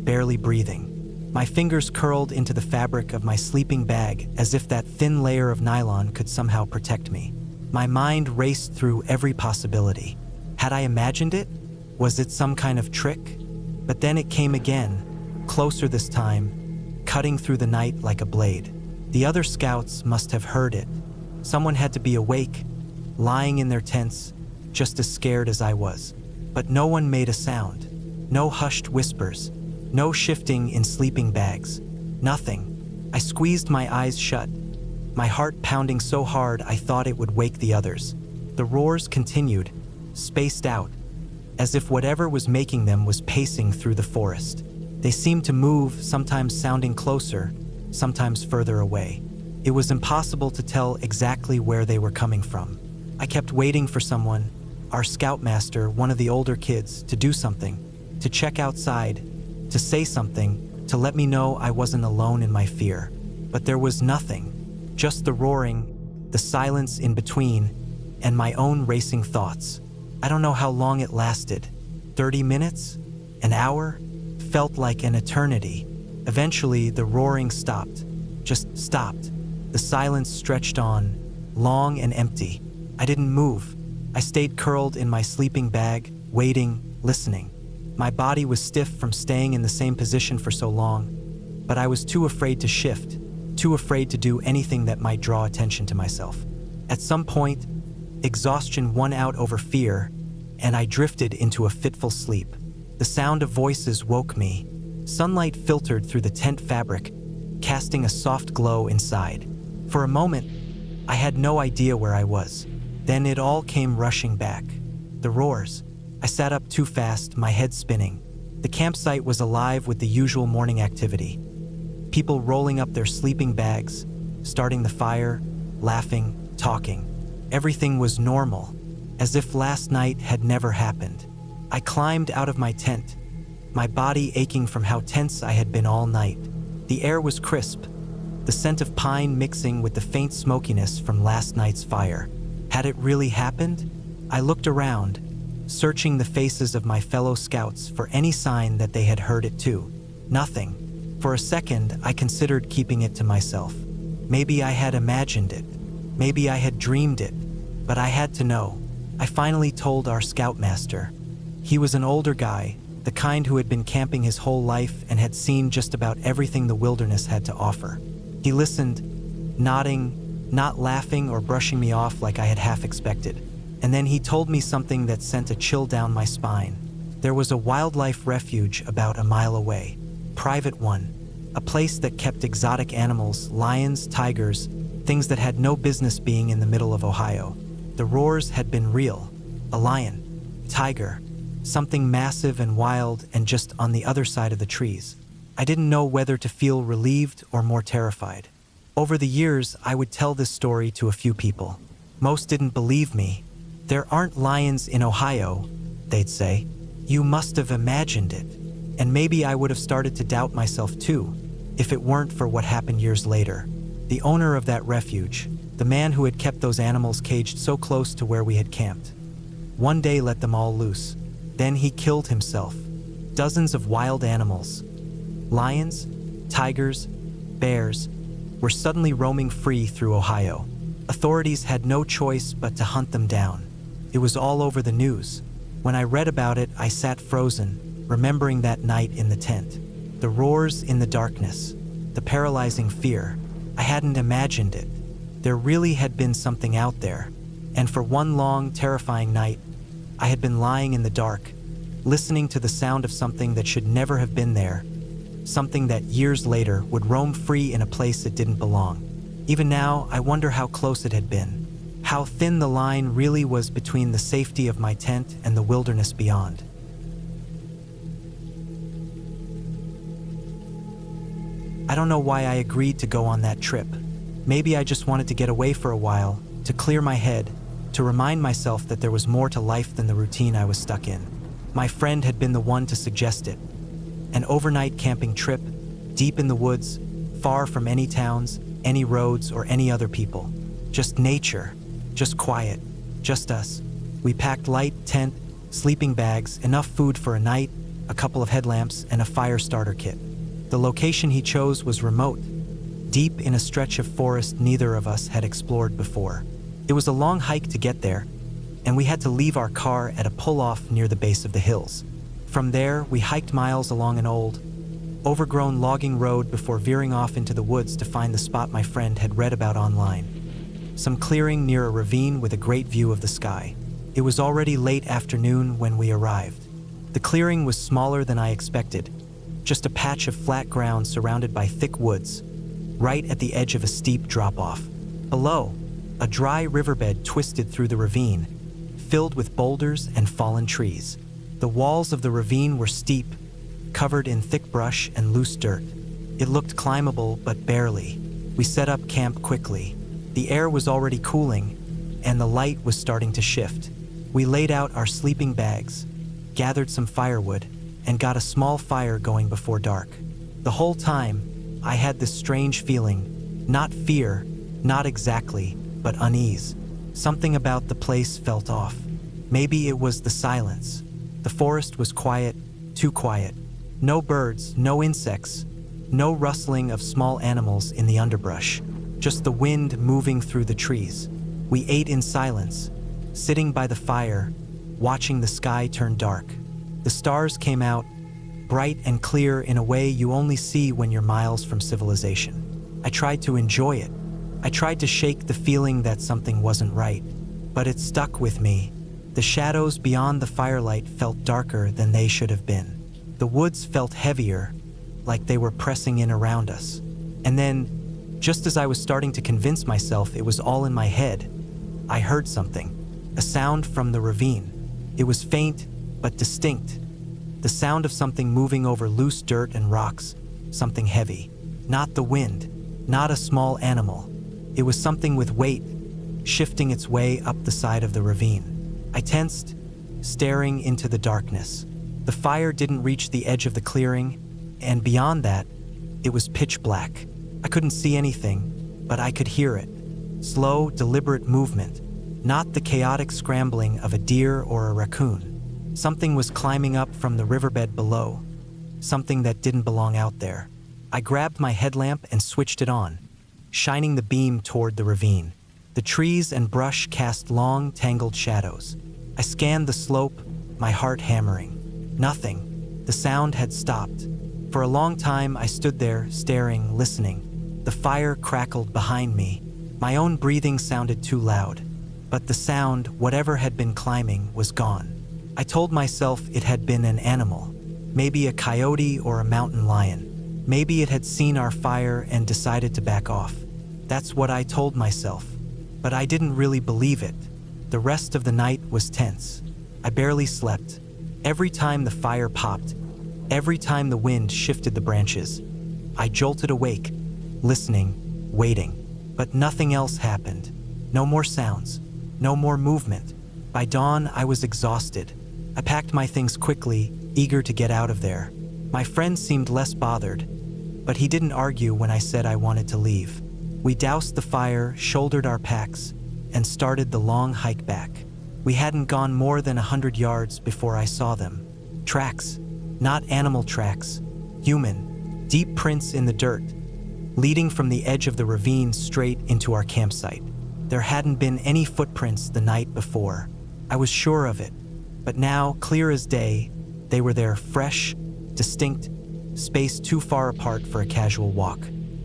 A: barely breathing. My fingers curled into the fabric of my sleeping bag as if that thin layer of nylon could somehow protect me. My mind raced through every possibility. Had I imagined it? Was it some kind of trick? But then it came again, closer this time, cutting through the night like a blade. The other scouts must have heard it. Someone had to be awake, lying in their tents, just as scared as I was. But no one made a sound. No hushed whispers. No shifting in sleeping bags. Nothing. I squeezed my eyes shut, my heart pounding so hard I thought it would wake the others. The roars continued, spaced out, as if whatever was making them was pacing through the forest. They seemed to move, sometimes sounding closer, sometimes further away. It was impossible to tell exactly where they were coming from. I kept waiting for someone, our scoutmaster, one of the older kids, to do something, to check outside, to say something, to let me know I wasn't alone in my fear. But there was nothing, just the roaring, the silence in between, and my own racing thoughts. I don't know how long it lasted. 30 minutes? An hour? Felt like an eternity. Eventually, the roaring stopped. Just stopped. The silence stretched on, long and empty. I didn't move. I stayed curled in my sleeping bag, waiting, listening. My body was stiff from staying in the same position for so long, but I was too afraid to shift, too afraid to do anything that might draw attention to myself. At some point, exhaustion won out over fear, and I drifted into a fitful sleep. The sound of voices woke me. Sunlight filtered through the tent fabric, casting a soft glow inside. For a moment, I had no idea where I was. Then it all came rushing back. The roars. I sat up too fast, my head spinning. The campsite was alive with the usual morning activity. People rolling up their sleeping bags, starting the fire, laughing, talking. Everything was normal, as if last night had never happened. I climbed out of my tent, my body aching from how tense I had been all night. The air was crisp, the scent of pine mixing with the faint smokiness from last night's fire. Had it really happened? I looked around, searching the faces of my fellow scouts for any sign that they had heard it too. Nothing. For a second, I considered keeping it to myself. Maybe I had imagined it. Maybe I had dreamed it. But I had to know. I finally told our scoutmaster. He was an older guy, the kind who had been camping his whole life and had seen just about everything the wilderness had to offer. He listened, nodding, not laughing or brushing me off like I had half expected. And then he told me something that sent a chill down my spine. There was a wildlife refuge about a mile away. Private one. A place that kept exotic animals, lions, tigers, things that had no business being in the middle of Ohio. The roars had been real. A lion, tiger, something massive and wild and just on the other side of the trees. I didn't know whether to feel relieved or more terrified. Over the years, I would tell this story to a few people. Most didn't believe me. "There aren't lions in Ohio," they'd say. "You must have imagined it." And maybe I would have started to doubt myself too, if it weren't for what happened years later. The owner of that refuge, the man who had kept those animals caged so close to where we had camped, one day let them all loose. Then he killed himself. Dozens of wild animals, lions, tigers, bears, were suddenly roaming free through Ohio. Authorities had no choice but to hunt them down. It was all over the news. When I read about it, I sat frozen, remembering that night in the tent. The roars in the darkness, the paralyzing fear. I hadn't imagined it. There really had been something out there. And for one long, terrifying night, I had been lying in the dark, listening to the sound of something that should never have been there, something that years later would roam free in a place it didn't belong. Even now, I wonder how close it had been, how thin the line really was between the safety of my tent and the wilderness beyond. I don't know why I agreed to go on that trip. Maybe I just wanted to get away for a while, to clear my head, to remind myself that there was more to life than the routine I was stuck in. My friend had been the one to suggest it. An overnight camping trip, deep in the woods, far from any towns, any roads, or any other people. Just nature, just quiet, just us. We packed light, tent, sleeping bags, enough food for a night, a couple of headlamps, and a fire starter kit. The location he chose was remote, deep in a stretch of forest neither of us had explored before. It was a long hike to get there, and we had to leave our car at a pull-off near the base of the hills. From there, we hiked miles along an old, overgrown logging road before veering off into the woods to find the spot my friend had read about online. Some clearing near a ravine with a great view of the sky. It was already late afternoon when we arrived. The clearing was smaller than I expected, just a patch of flat ground surrounded by thick woods, right at the edge of a steep drop-off. Below, a dry riverbed twisted through the ravine, filled with boulders and fallen trees. The walls of the ravine were steep, covered in thick brush and loose dirt. It looked climbable, but barely. We set up camp quickly. The air was already cooling, and the light was starting to shift. We laid out our sleeping bags, gathered some firewood, and got a small fire going before dark. The whole time, I had this strange feeling, not fear, not exactly, but unease. Something about the place felt off. Maybe it was the silence. The forest was quiet, too quiet. No birds, no insects, no rustling of small animals in the underbrush, just the wind moving through the trees. We ate in silence, sitting by the fire, watching the sky turn dark. The stars came out, bright and clear in a way you only see when you're miles from civilization. I tried to enjoy it. I tried to shake the feeling that something wasn't right, but it stuck with me. The shadows beyond the firelight felt darker than they should have been. The woods felt heavier, like they were pressing in around us. And then, just as I was starting to convince myself it was all in my head, I heard something, a sound from the ravine. It was faint, but distinct. The sound of something moving over loose dirt and rocks, something heavy. Not the wind, not a small animal. It was something with weight, shifting its way up the side of the ravine. I tensed, staring into the darkness. The fire didn't reach the edge of the clearing, and beyond that, it was pitch black. I couldn't see anything, but I could hear it. Slow, deliberate movement, not the chaotic scrambling of a deer or a raccoon. Something was climbing up from the riverbed below, something that didn't belong out there. I grabbed my headlamp and switched it on, shining the beam toward the ravine. The trees and brush cast long, tangled shadows. I scanned the slope, my heart hammering. Nothing. The sound had stopped. For a long time, I stood there, staring, listening. The fire crackled behind me. My own breathing sounded too loud. But the sound, whatever had been climbing, was gone. I told myself it had been an animal. Maybe a coyote or a mountain lion. Maybe it had seen our fire and decided to back off. That's what I told myself. But I didn't really believe it. The rest of the night was tense. I barely slept. Every time the fire popped, every time the wind shifted the branches, I jolted awake, listening, waiting. But nothing else happened. No more sounds, no more movement. By dawn, I was exhausted. I packed my things quickly, eager to get out of there. My friend seemed less bothered, but he didn't argue when I said I wanted to leave. We doused the fire, shouldered our packs, and started the long hike back. We hadn't gone more than 100 yards before I saw them. Tracks, not animal tracks, human, deep prints in the dirt, leading from the edge of the ravine straight into our campsite. There hadn't been any footprints the night before. I was sure of it, but now, clear as day, they were there, fresh, distinct, spaced too far apart for a casual walk.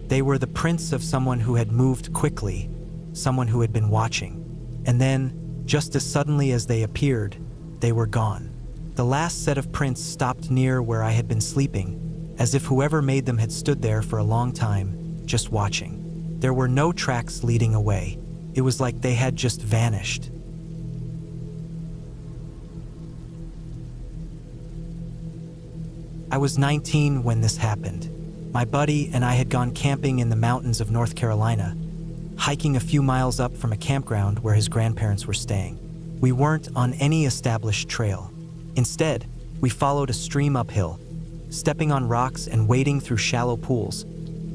A: They were the prints of someone who had moved quickly, someone who had been watching. And then, just as suddenly as they appeared, they were gone. The last set of prints stopped near where I had been sleeping, as if whoever made them had stood there for a long time, just watching. There were no tracks leading away. It was like they had just vanished. I was 19 when this happened. My buddy and I had gone camping in the mountains of North Carolina, hiking a few miles up from a campground where his grandparents were staying. We weren't on any established trail. Instead, we followed a stream uphill, stepping on rocks and wading through shallow pools,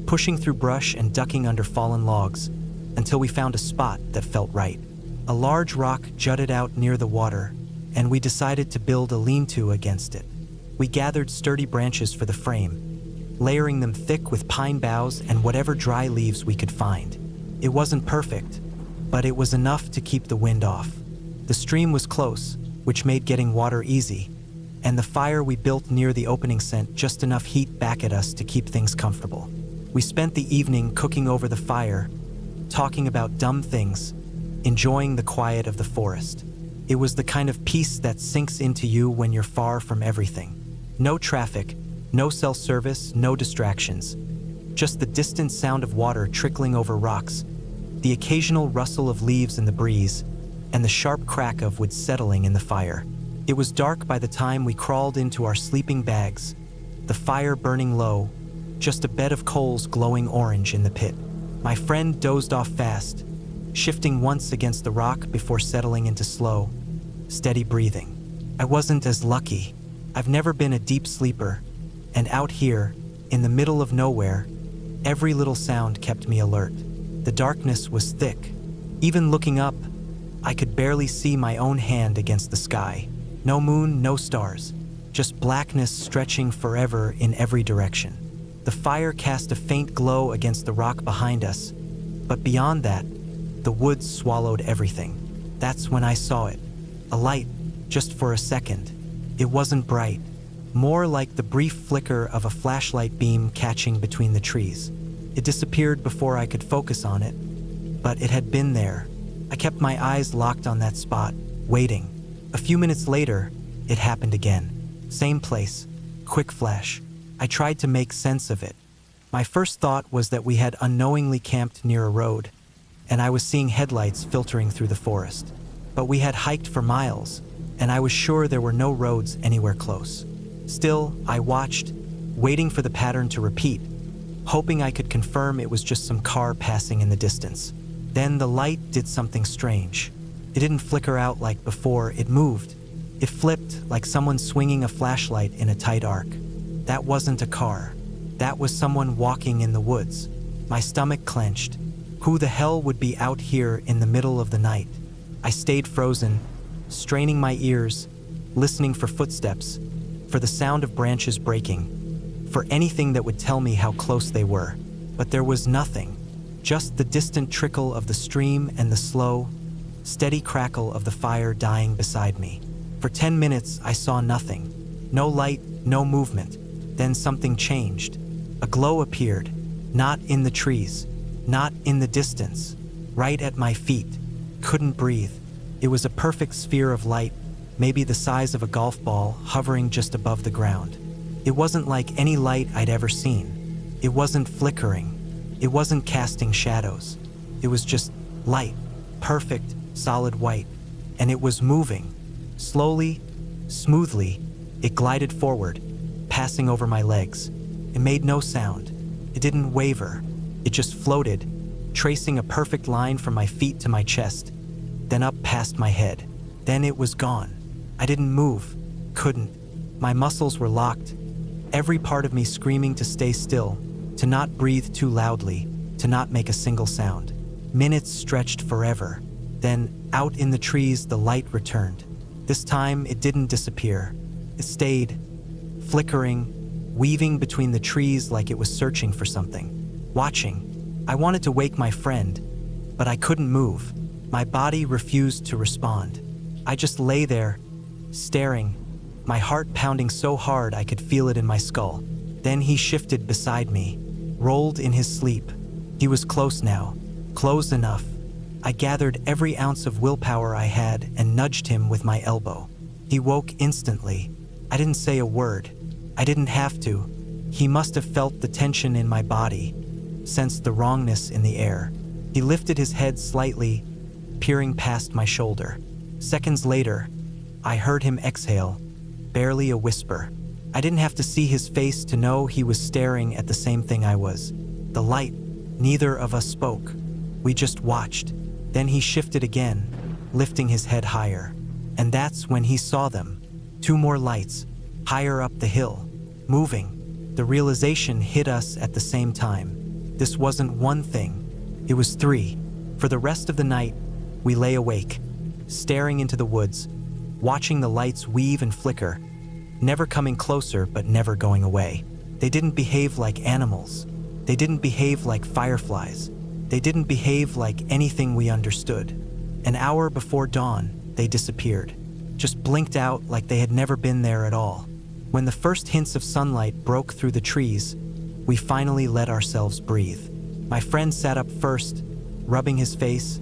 A: pushing through brush and ducking under fallen logs, until we found a spot that felt right. A large rock jutted out near the water, and we decided to build a lean-to against it. We gathered sturdy branches for the frame, layering them thick with pine boughs and whatever dry leaves we could find. It wasn't perfect, but it was enough to keep the wind off. The stream was close, which made getting water easy, and the fire we built near the opening sent just enough heat back at us to keep things comfortable. We spent the evening cooking over the fire, talking about dumb things, enjoying the quiet of the forest. It was the kind of peace that sinks into you when you're far from everything. No traffic, no cell service, no distractions. Just the distant sound of water trickling over rocks, the occasional rustle of leaves in the breeze, and the sharp crack of wood settling in the fire. It was dark by the time we crawled into our sleeping bags, the fire burning low, just a bed of coals glowing orange in the pit. My friend dozed off fast, shifting once against the rock before settling into slow, steady breathing. I wasn't as lucky. I've never been a deep sleeper, and out here, in the middle of nowhere, every little sound kept me alert. The darkness was thick. Even looking up, I could barely see my own hand against the sky. No moon, no stars, just blackness stretching forever in every direction. The fire cast a faint glow against the rock behind us, but beyond that, the woods swallowed everything. That's when I saw it. A light, just for a second. It wasn't bright, more like the brief flicker of a flashlight beam catching between the trees. It disappeared before I could focus on it, but it had been there. I kept my eyes locked on that spot, waiting. A few minutes later, it happened again. Same place, quick flash. I tried to make sense of it. My first thought was that we had unknowingly camped near a road, and I was seeing headlights filtering through the forest. But we had hiked for miles, and I was sure there were no roads anywhere close. Still, I watched, waiting for the pattern to repeat, hoping I could confirm it was just some car passing in the distance. Then the light did something strange. It didn't flicker out like before, it moved. It flipped like someone swinging a flashlight in a tight arc. That wasn't a car. That was someone walking in the woods. My stomach clenched. Who the hell would be out here in the middle of the night? I stayed frozen, straining my ears, listening for footsteps, for the sound of branches breaking, for anything that would tell me how close they were. But there was nothing, just the distant trickle of the stream and the slow, steady crackle of the fire dying beside me. For 10 minutes, I saw nothing. No light, no movement. Then something changed. A glow appeared, not in the trees, not in the distance, right at my feet. Couldn't breathe. It was a perfect sphere of light, maybe the size of a golf ball, hovering just above the ground. It wasn't like any light I'd ever seen. It wasn't flickering. It wasn't casting shadows. It was just light, perfect, solid white. And it was moving. Slowly, smoothly, it glided forward, passing over my legs. It made no sound. It didn't waver. It just floated, tracing a perfect line from my feet to my chest, then up past my head. Then it was gone. I didn't move, couldn't. My muscles were locked, every part of me screaming to stay still, to not breathe too loudly, to not make a single sound. Minutes stretched forever. Then, out in the trees, the light returned. This time, it didn't disappear. It stayed, flickering, weaving between the trees like it was searching for something. Watching. I wanted to wake my friend, but I couldn't move. My body refused to respond. I just lay there, staring, my heart pounding so hard I could feel it in my skull. Then he shifted beside me, rolled in his sleep. He was close now, close enough. I gathered every ounce of willpower I had and nudged him with my elbow. He woke instantly. I didn't say a word. I didn't have to. He must have felt the tension in my body, sensed the wrongness in the air. He lifted his head slightly, peering past my shoulder. Seconds later, I heard him exhale, barely a whisper. I didn't have to see his face to know he was staring at the same thing I was. The light. Neither of us spoke. We just watched. Then he shifted again, lifting his head higher. And that's when he saw them. 2 more lights, higher up the hill, moving. The realization hit us at the same time. This wasn't one thing, it was 3. For the rest of the night, we lay awake, staring into the woods, watching the lights weave and flicker, never coming closer but never going away. They didn't behave like animals. They didn't behave like fireflies. They didn't behave like anything we understood. An hour before dawn, they disappeared. Just blinked out like they had never been there at all. When the first hints of sunlight broke through the trees, we finally let ourselves breathe. My friend sat up first, rubbing his face,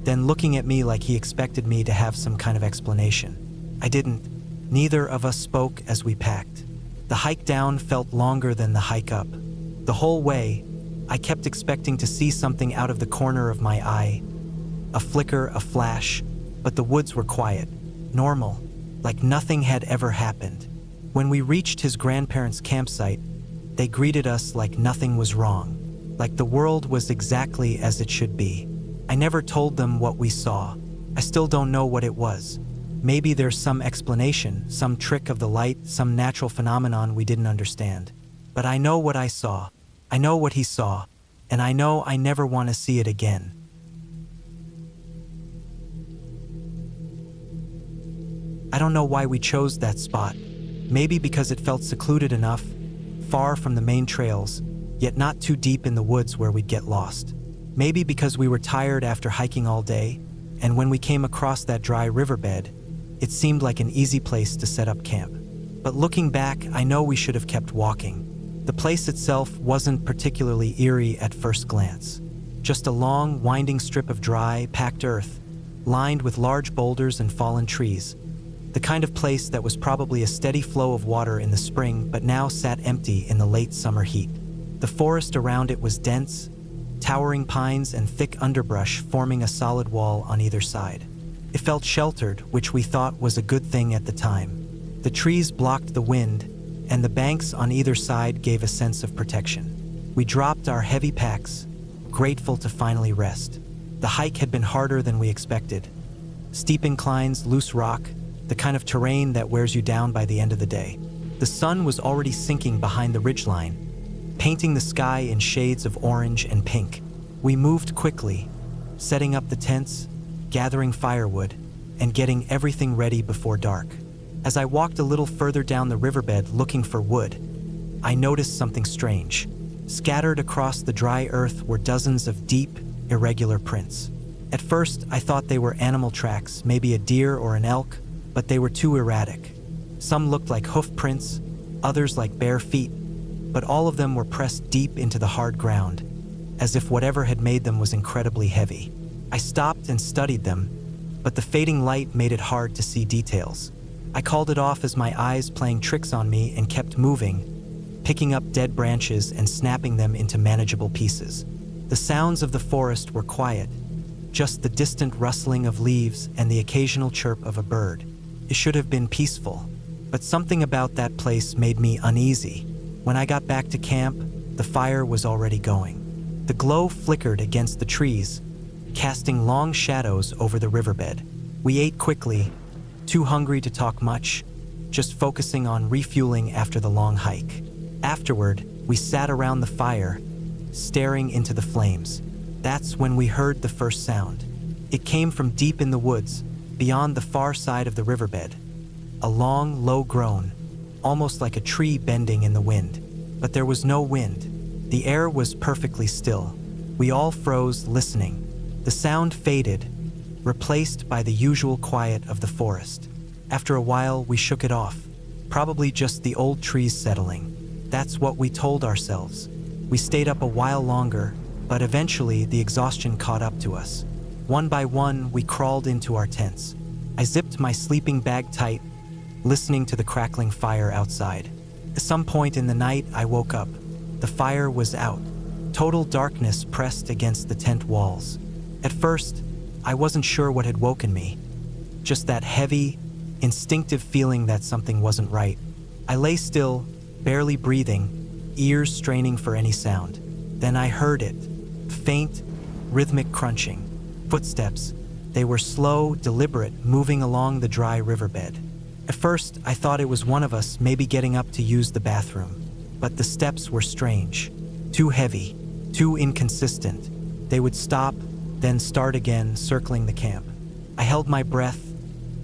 A: then looking at me like he expected me to have some kind of explanation. I didn't. Neither of us spoke as we packed. The hike down felt longer than the hike up. The whole way, I kept expecting to see something out of the corner of my eye. A flicker, a flash, but the woods were quiet, normal, like nothing had ever happened. When we reached his grandparents' campsite, they greeted us like nothing was wrong, like the world was exactly as it should be. I never told them what we saw. I still don't know what it was. Maybe there's some explanation, some trick of the light, some natural phenomenon we didn't understand. But I know what I saw. I know what he saw, and I know I never want to see it again. I don't know why we chose that spot. Maybe because it felt secluded enough, far from the main trails, yet not too deep in the woods where we'd get lost. Maybe because we were tired after hiking all day, and when we came across that dry riverbed, it seemed like an easy place to set up camp. But looking back, I know we should have kept walking. The place itself wasn't particularly eerie at first glance. Just a long, winding strip of dry, packed earth, lined with large boulders and fallen trees. The kind of place that was probably a steady flow of water in the spring, but now sat empty in the late summer heat. The forest around it was dense, towering pines and thick underbrush forming a solid wall on either side. It felt sheltered, which we thought was a good thing at the time. The trees blocked the wind, and the banks on either side gave a sense of protection. We dropped our heavy packs, grateful to finally rest. The hike had been harder than we expected. Steep inclines, loose rock, the kind of terrain that wears you down by the end of the day. The sun was already sinking behind the ridgeline, painting the sky in shades of orange and pink. We moved quickly, setting up the tents, gathering firewood, and getting everything ready before dark. As I walked a little further down the riverbed looking for wood, I noticed something strange. Scattered across the dry earth were dozens of deep, irregular prints. At first, I thought they were animal tracks, maybe a deer or an elk, but they were too erratic. Some looked like hoof prints, others like bare feet, but all of them were pressed deep into the hard ground, as if whatever had made them was incredibly heavy. I stopped and studied them, but the fading light made it hard to see details. I called it off as my eyes playing tricks on me and kept moving, picking up dead branches and snapping them into manageable pieces. The sounds of the forest were quiet, just the distant rustling of leaves and the occasional chirp of a bird. It should have been peaceful, but something about that place made me uneasy. When I got back to camp, the fire was already going. The glow flickered against the trees, casting long shadows over the riverbed. We ate quickly, too hungry to talk much, just focusing on refueling after the long hike. Afterward, we sat around the fire, staring into the flames. That's when we heard the first sound. It came from deep in the woods, beyond the far side of the riverbed. A long, low groan, almost like a tree bending in the wind. But there was no wind. The air was perfectly still. We all froze, listening. The sound faded, replaced by the usual quiet of the forest. After a while, we shook it off. Probably just the old trees settling. That's what we told ourselves. We stayed up a while longer, but eventually the exhaustion caught up to us. One by one, we crawled into our tents. I zipped my sleeping bag tight, listening to the crackling fire outside. At some point in the night, I woke up. The fire was out. Total darkness pressed against the tent walls. At first, I wasn't sure what had woken me. Just that heavy, instinctive feeling that something wasn't right. I lay still, barely breathing, ears straining for any sound. Then I heard it. Faint, rhythmic crunching. Footsteps. They were slow, deliberate, moving along the dry riverbed. At first, I thought it was one of us maybe getting up to use the bathroom. But the steps were strange. Too heavy. Too inconsistent. They would stop, then start again, circling the camp. I held my breath,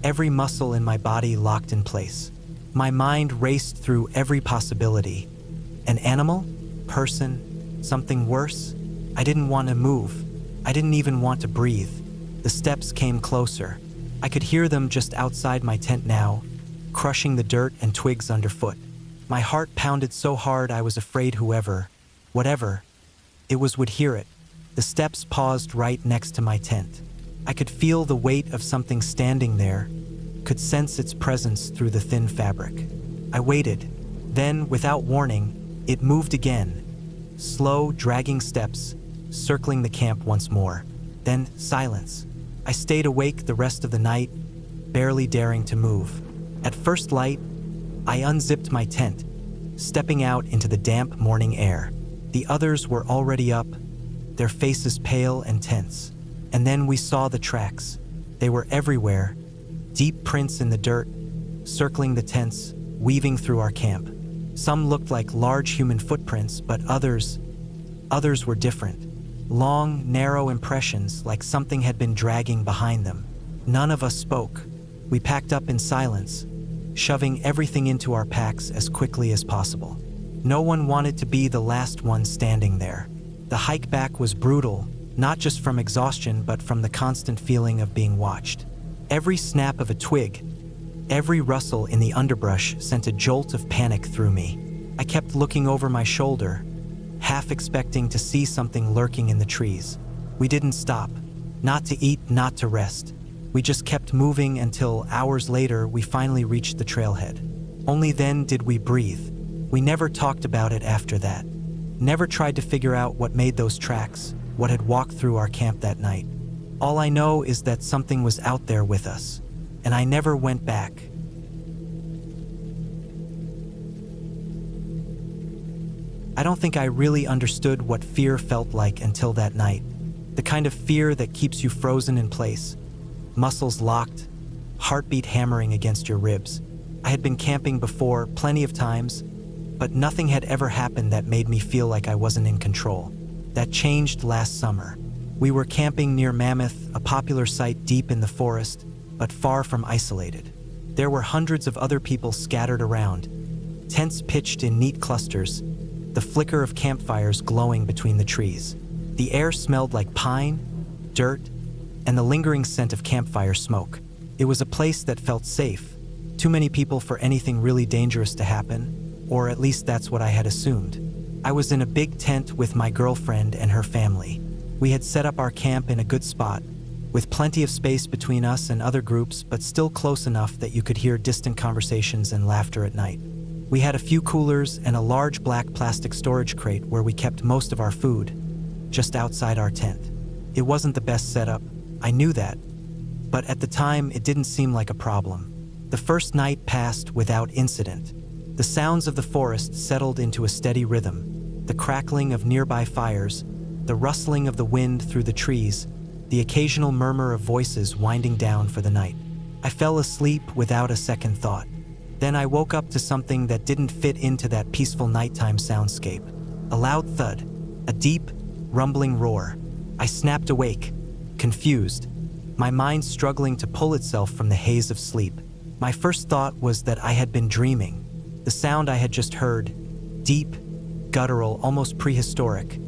A: every muscle in my body locked in place. My mind raced through every possibility. An animal? Person? Something worse? I didn't want to move. I didn't even want to breathe. The steps came closer. I could hear them just outside my tent now, crushing the dirt and twigs underfoot. My heart pounded so hard I was afraid whatever it was would hear it. The steps paused right next to my tent. I could feel the weight of something standing there, could sense its presence through the thin fabric. I waited. Then, without warning, it moved again. Slow, dragging steps, circling the camp once more. Then, silence. I stayed awake the rest of the night, barely daring to move. At first light, I unzipped my tent, stepping out into the damp morning air. The others were already up, their faces pale and tense. And then we saw the tracks. They were everywhere, deep prints in the dirt, circling the tents, weaving through our camp. Some looked like large human footprints, but others were different. Long, narrow impressions, like something had been dragging behind them. None of us spoke. We packed up in silence, shoving everything into our packs as quickly as possible. No one wanted to be the last one standing there. The hike back was brutal, not just from exhaustion, but from the constant feeling of being watched. Every snap of a twig, every rustle in the underbrush sent a jolt of panic through me. I kept looking over my shoulder, half expecting to see something lurking in the trees. We didn't stop. Not to eat, not to rest. We just kept moving until, hours later, we finally reached the trailhead. Only then did we breathe. We never talked about it after that. Never tried to figure out what made those tracks, what had walked through our camp that night. All I know is that something was out there with us, and I never went back. I don't think I really understood what fear felt like until that night. The kind of fear that keeps you frozen in place, muscles locked, heartbeat hammering against your ribs. I had been camping before, plenty of times, but nothing had ever happened that made me feel like I wasn't in control. That changed last summer. We were camping near Mammoth, a popular site deep in the forest, but far from isolated. There were hundreds of other people scattered around, tents pitched in neat clusters, the flicker of campfires glowing between the trees. The air smelled like pine, dirt, and the lingering scent of campfire smoke. It was a place that felt safe, too many people for anything really dangerous to happen, or at least that's what I had assumed. I was in a big tent with my girlfriend and her family. We had set up our camp in a good spot, with plenty of space between us and other groups, but still close enough that you could hear distant conversations and laughter at night. We had a few coolers and a large black plastic storage crate where we kept most of our food, just outside our tent. It wasn't the best setup, I knew that, but at the time it didn't seem like a problem. The first night passed without incident. The sounds of the forest settled into a steady rhythm, the crackling of nearby fires, the rustling of the wind through the trees, the occasional murmur of voices winding down for the night. I fell asleep without a second thought. Then I woke up to something that didn't fit into that peaceful nighttime soundscape. A loud thud, a deep, rumbling roar. I snapped awake, confused, my mind struggling to pull itself from the haze of sleep. My first thought was that I had been dreaming. The sound I had just heard, deep, guttural, almost prehistoric,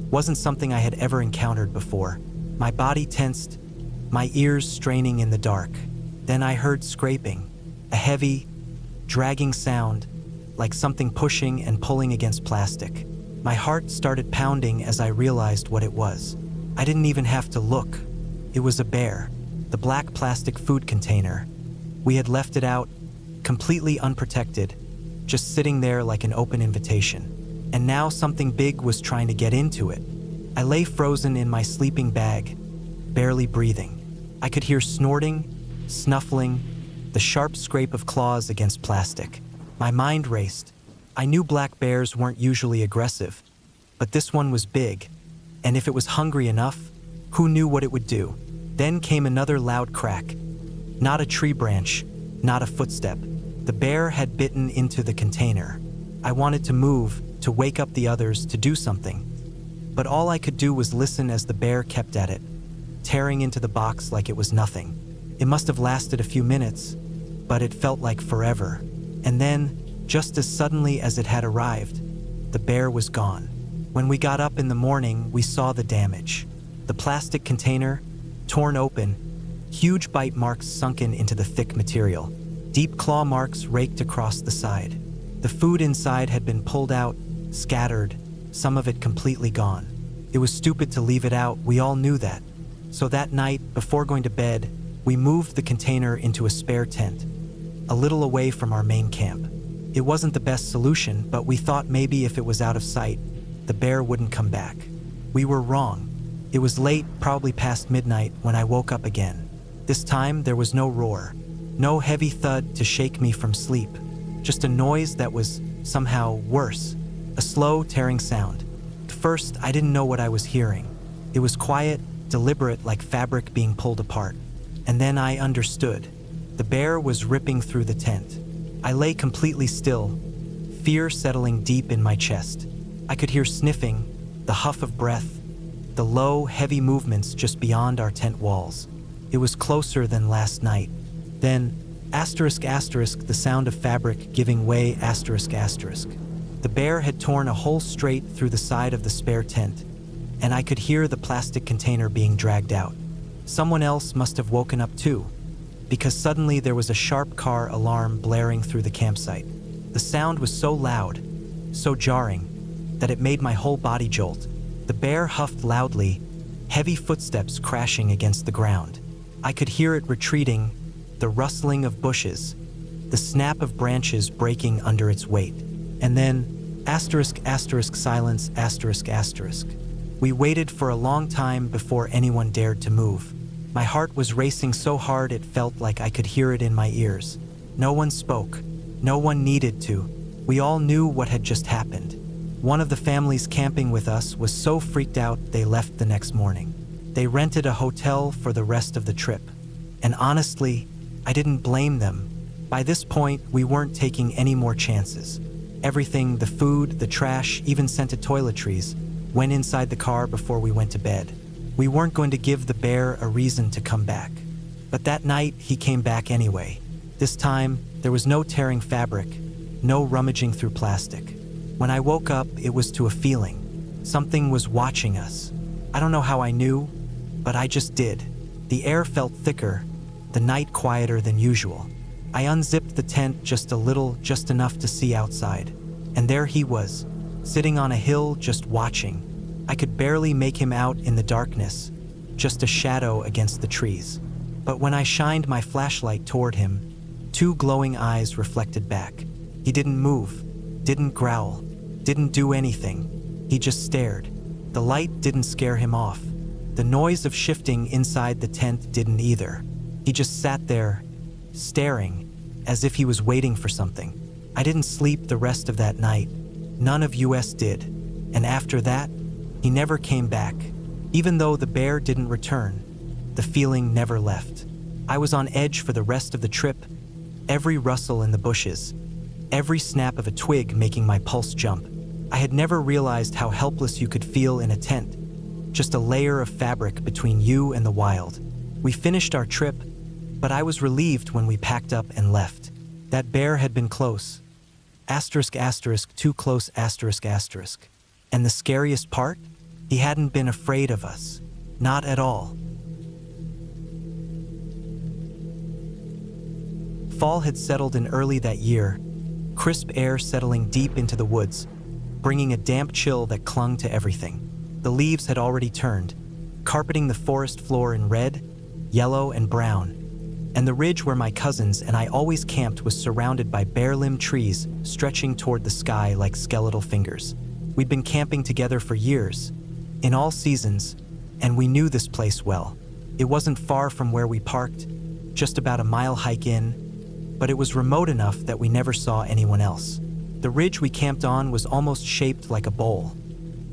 A: wasn't something I had ever encountered before. My body tensed, my ears straining in the dark. Then I heard scraping, a heavy, dragging sound, like something pushing and pulling against plastic. My heart started pounding as I realized what it was. I didn't even have to look. It was a bear, the black plastic food container. We had left it out, completely unprotected, just sitting there like an open invitation. And now something big was trying to get into it. I lay frozen in my sleeping bag, barely breathing. I could hear snorting, snuffling, the sharp scrape of claws against plastic. My mind raced. I knew black bears weren't usually aggressive, but this one was big, and if it was hungry enough, who knew what it would do? Then came another loud crack. Not a tree branch, not a footstep. The bear had bitten into the container. I wanted to move, to wake up the others, to do something. But all I could do was listen as the bear kept at it, tearing into the box like it was nothing. It must have lasted a few minutes, but it felt like forever. And then, just as suddenly as it had arrived, the bear was gone. When we got up in the morning, we saw the damage. The plastic container, torn open, huge bite marks sunken into the thick material, deep claw marks raked across the side. The food inside had been pulled out, scattered, some of it completely gone. It was stupid to leave it out, we all knew that. So that night, before going to bed, we moved the container into a spare tent, a little away from our main camp. It wasn't the best solution, but we thought maybe if it was out of sight, the bear wouldn't come back. We were wrong. It was late, probably past midnight, when I woke up again. This time, there was no roar, no heavy thud to shake me from sleep, just a noise that was somehow worse, a slow, tearing sound. At first, I didn't know what I was hearing. It was quiet, deliberate, like fabric being pulled apart. And then I understood. The bear was ripping through the tent. I lay completely still, fear settling deep in my chest. I could hear sniffing, the huff of breath, the low, heavy movements just beyond our tent walls. It was closer than last night. Then, the sound of fabric giving way, The bear had torn a hole straight through the side of the spare tent, and I could hear the plastic container being dragged out. Someone else must have woken up too, because suddenly there was a sharp car alarm blaring through the campsite. The sound was so loud, so jarring, that it made my whole body jolt. The bear huffed loudly, heavy footsteps crashing against the ground. I could hear it retreating, the rustling of bushes, the snap of branches breaking under its weight. And then, silence, We waited for a long time before anyone dared to move. My heart was racing so hard it felt like I could hear it in my ears. No one spoke. No one needed to. We all knew what had just happened. One of the families camping with us was so freaked out they left the next morning. They rented a hotel for the rest of the trip. And honestly, I didn't blame them. By this point, we weren't taking any more chances. Everything, the food, the trash, even scented toiletries, went inside the car before we went to bed. We weren't going to give the bear a reason to come back. But that night, he came back anyway. This time, there was no tearing fabric, no rummaging through plastic. When I woke up, it was to a feeling. Something was watching us. I don't know how I knew, but I just did. The air felt thicker, the night quieter than usual. I unzipped the tent just a little, just enough to see outside. And there he was, sitting on a hill just watching. I could barely make him out in the darkness, just a shadow against the trees. But when I shined my flashlight toward him, 2 glowing eyes reflected back. He didn't move, didn't growl, didn't do anything. He just stared. The light didn't scare him off. The noise of shifting inside the tent didn't either. He just sat there, staring, as if he was waiting for something. I didn't sleep the rest of that night. None of us did. And after that, he never came back. Even though the bear didn't return, the feeling never left. I was on edge for the rest of the trip, every rustle in the bushes, every snap of a twig making my pulse jump. I had never realized how helpless you could feel in a tent, just a layer of fabric between you and the wild. We finished our trip, but I was relieved when we packed up and left. That bear had been close. Too close, And the scariest part? He hadn't been afraid of us. Not at all. Fall had settled in early that year, crisp air settling deep into the woods, bringing a damp chill that clung to everything. The leaves had already turned, carpeting the forest floor in red, yellow, and brown. And the ridge where my cousins and I always camped was surrounded by bare-limbed trees stretching toward the sky like skeletal fingers. We'd been camping together for years, in all seasons, and we knew this place well. It wasn't far from where we parked, just about a mile hike in, but it was remote enough that we never saw anyone else. The ridge we camped on was almost shaped like a bowl,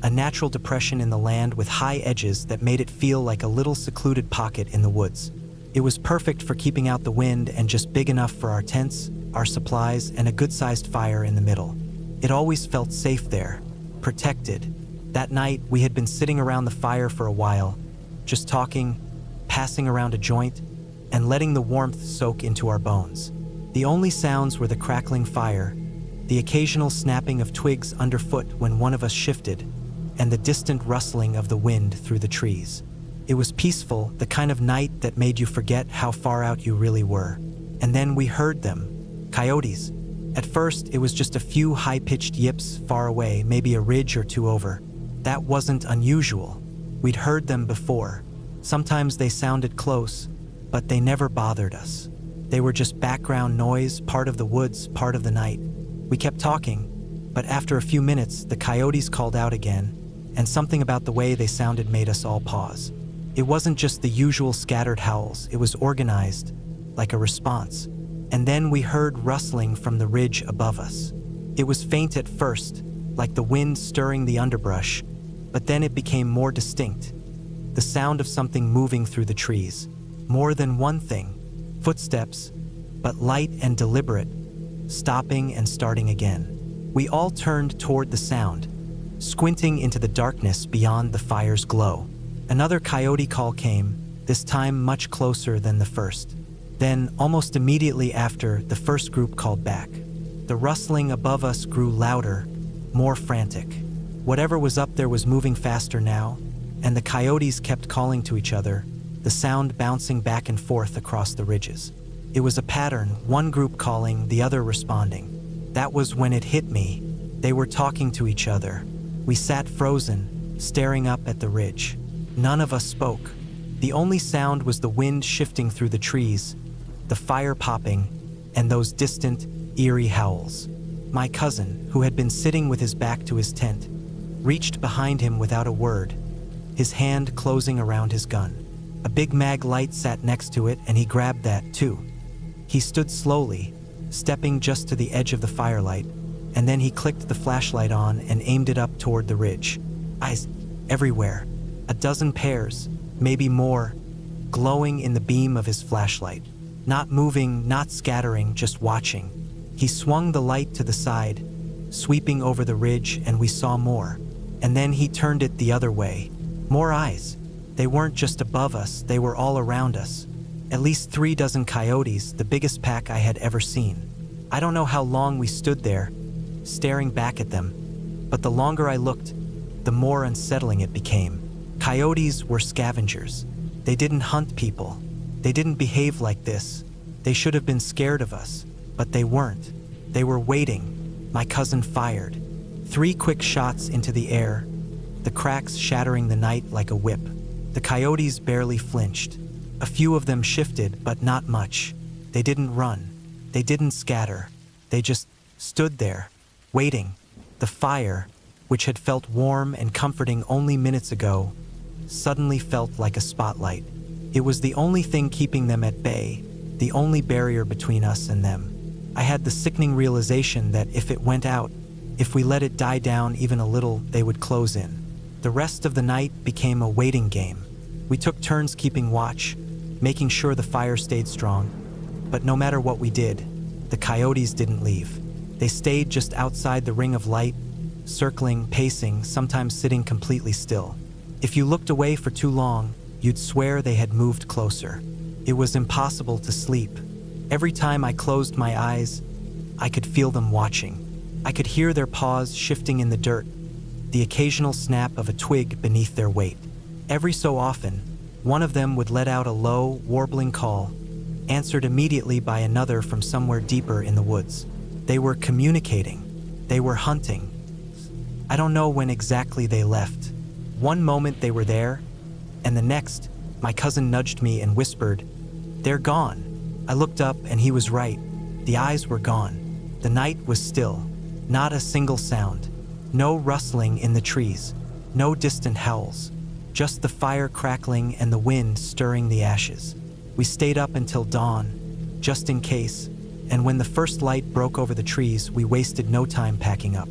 A: a natural depression in the land with high edges that made it feel like a little secluded pocket in the woods. It was perfect for keeping out the wind and just big enough for our tents, our supplies, and a good-sized fire in the middle. It always felt safe there, protected. That night, we had been sitting around the fire for a while, just talking, passing around a joint, and letting the warmth soak into our bones. The only sounds were the crackling fire, the occasional snapping of twigs underfoot when one of us shifted, and the distant rustling of the wind through the trees. It was peaceful, the kind of night that made you forget how far out you really were. And then we heard them, coyotes. At first, it was just a few high-pitched yips far away, maybe a ridge or two over. That wasn't unusual. We'd heard them before. Sometimes they sounded close, but they never bothered us. They were just background noise, part of the woods, part of the night. We kept talking, but after a few minutes, the coyotes called out again, and something about the way they sounded made us all pause. It wasn't just the usual scattered howls, it was organized, like a response. And then we heard rustling from the ridge above us. It was faint at first, like the wind stirring the underbrush, but then it became more distinct. The sound of something moving through the trees. More than one thing. Footsteps, but light and deliberate, stopping and starting again. We all turned toward the sound, squinting into the darkness beyond the fire's glow. Another coyote call came, this time much closer than the first. Then, almost immediately after, the first group called back. The rustling above us grew louder, more frantic. Whatever was up there was moving faster now, and the coyotes kept calling to each other, the sound bouncing back and forth across the ridges. It was a pattern, one group calling, the other responding. That was when it hit me. They were talking to each other. We sat frozen, staring up at the ridge. None of us spoke. The only sound was the wind shifting through the trees, the fire popping, and those distant, eerie howls. My cousin, who had been sitting with his back to his tent, reached behind him without a word, his hand closing around his gun. A big mag light sat next to it, and he grabbed that too. He stood slowly, stepping just to the edge of the firelight, and then he clicked the flashlight on and aimed it up toward the ridge. Eyes everywhere, a dozen pairs, maybe more, glowing in the beam of his flashlight. Not moving, not scattering, just watching. He swung the light to the side, sweeping over the ridge, and we saw more. And then he turned it the other way. More eyes. They weren't just above us, they were all around us. At least 3 dozen coyotes, the biggest pack I had ever seen. I don't know how long we stood there, staring back at them, but the longer I looked, the more unsettling it became. Coyotes were scavengers. They didn't hunt people. They didn't behave like this. They should have been scared of us, but they weren't. They were waiting. My cousin fired. 3 quick shots into the air, the cracks shattering the night like a whip. The coyotes barely flinched. A few of them shifted, but not much. They didn't run. They didn't scatter. They just stood there, waiting. The fire, which had felt warm and comforting only minutes ago, suddenly felt like a spotlight. It was the only thing keeping them at bay, the only barrier between us and them. I had the sickening realization that if it went out, if we let it die down even a little, they would close in. The rest of the night became a waiting game. We took turns keeping watch, making sure the fire stayed strong. But no matter what we did, the coyotes didn't leave. They stayed just outside the ring of light, circling, pacing, sometimes sitting completely still. If you looked away for too long, you'd swear they had moved closer. It was impossible to sleep. Every time I closed my eyes, I could feel them watching. I could hear their paws shifting in the dirt, the occasional snap of a twig beneath their weight. Every so often, one of them would let out a low, warbling call, answered immediately by another from somewhere deeper in the woods. They were communicating. They were hunting. I don't know when exactly they left. One moment they were there, and the next, my cousin nudged me and whispered, "They're gone." I looked up and he was right. The eyes were gone. The night was still. Not a single sound. No rustling in the trees. No distant howls. Just the fire crackling and the wind stirring the ashes. We stayed up until dawn, just in case, and when the first light broke over the trees, we wasted no time packing up.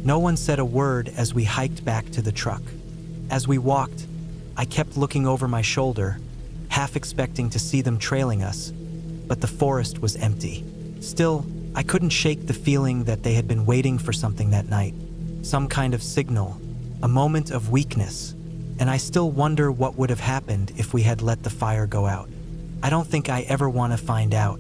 A: No one said a word as we hiked back to the truck. As we walked, I kept looking over my shoulder, half expecting to see them trailing us, but the forest was empty. Still, I couldn't shake the feeling that they had been waiting for something that night. Some kind of signal, a moment of weakness, and I still wonder what would have happened if we had let the fire go out. I don't think I ever want to find out.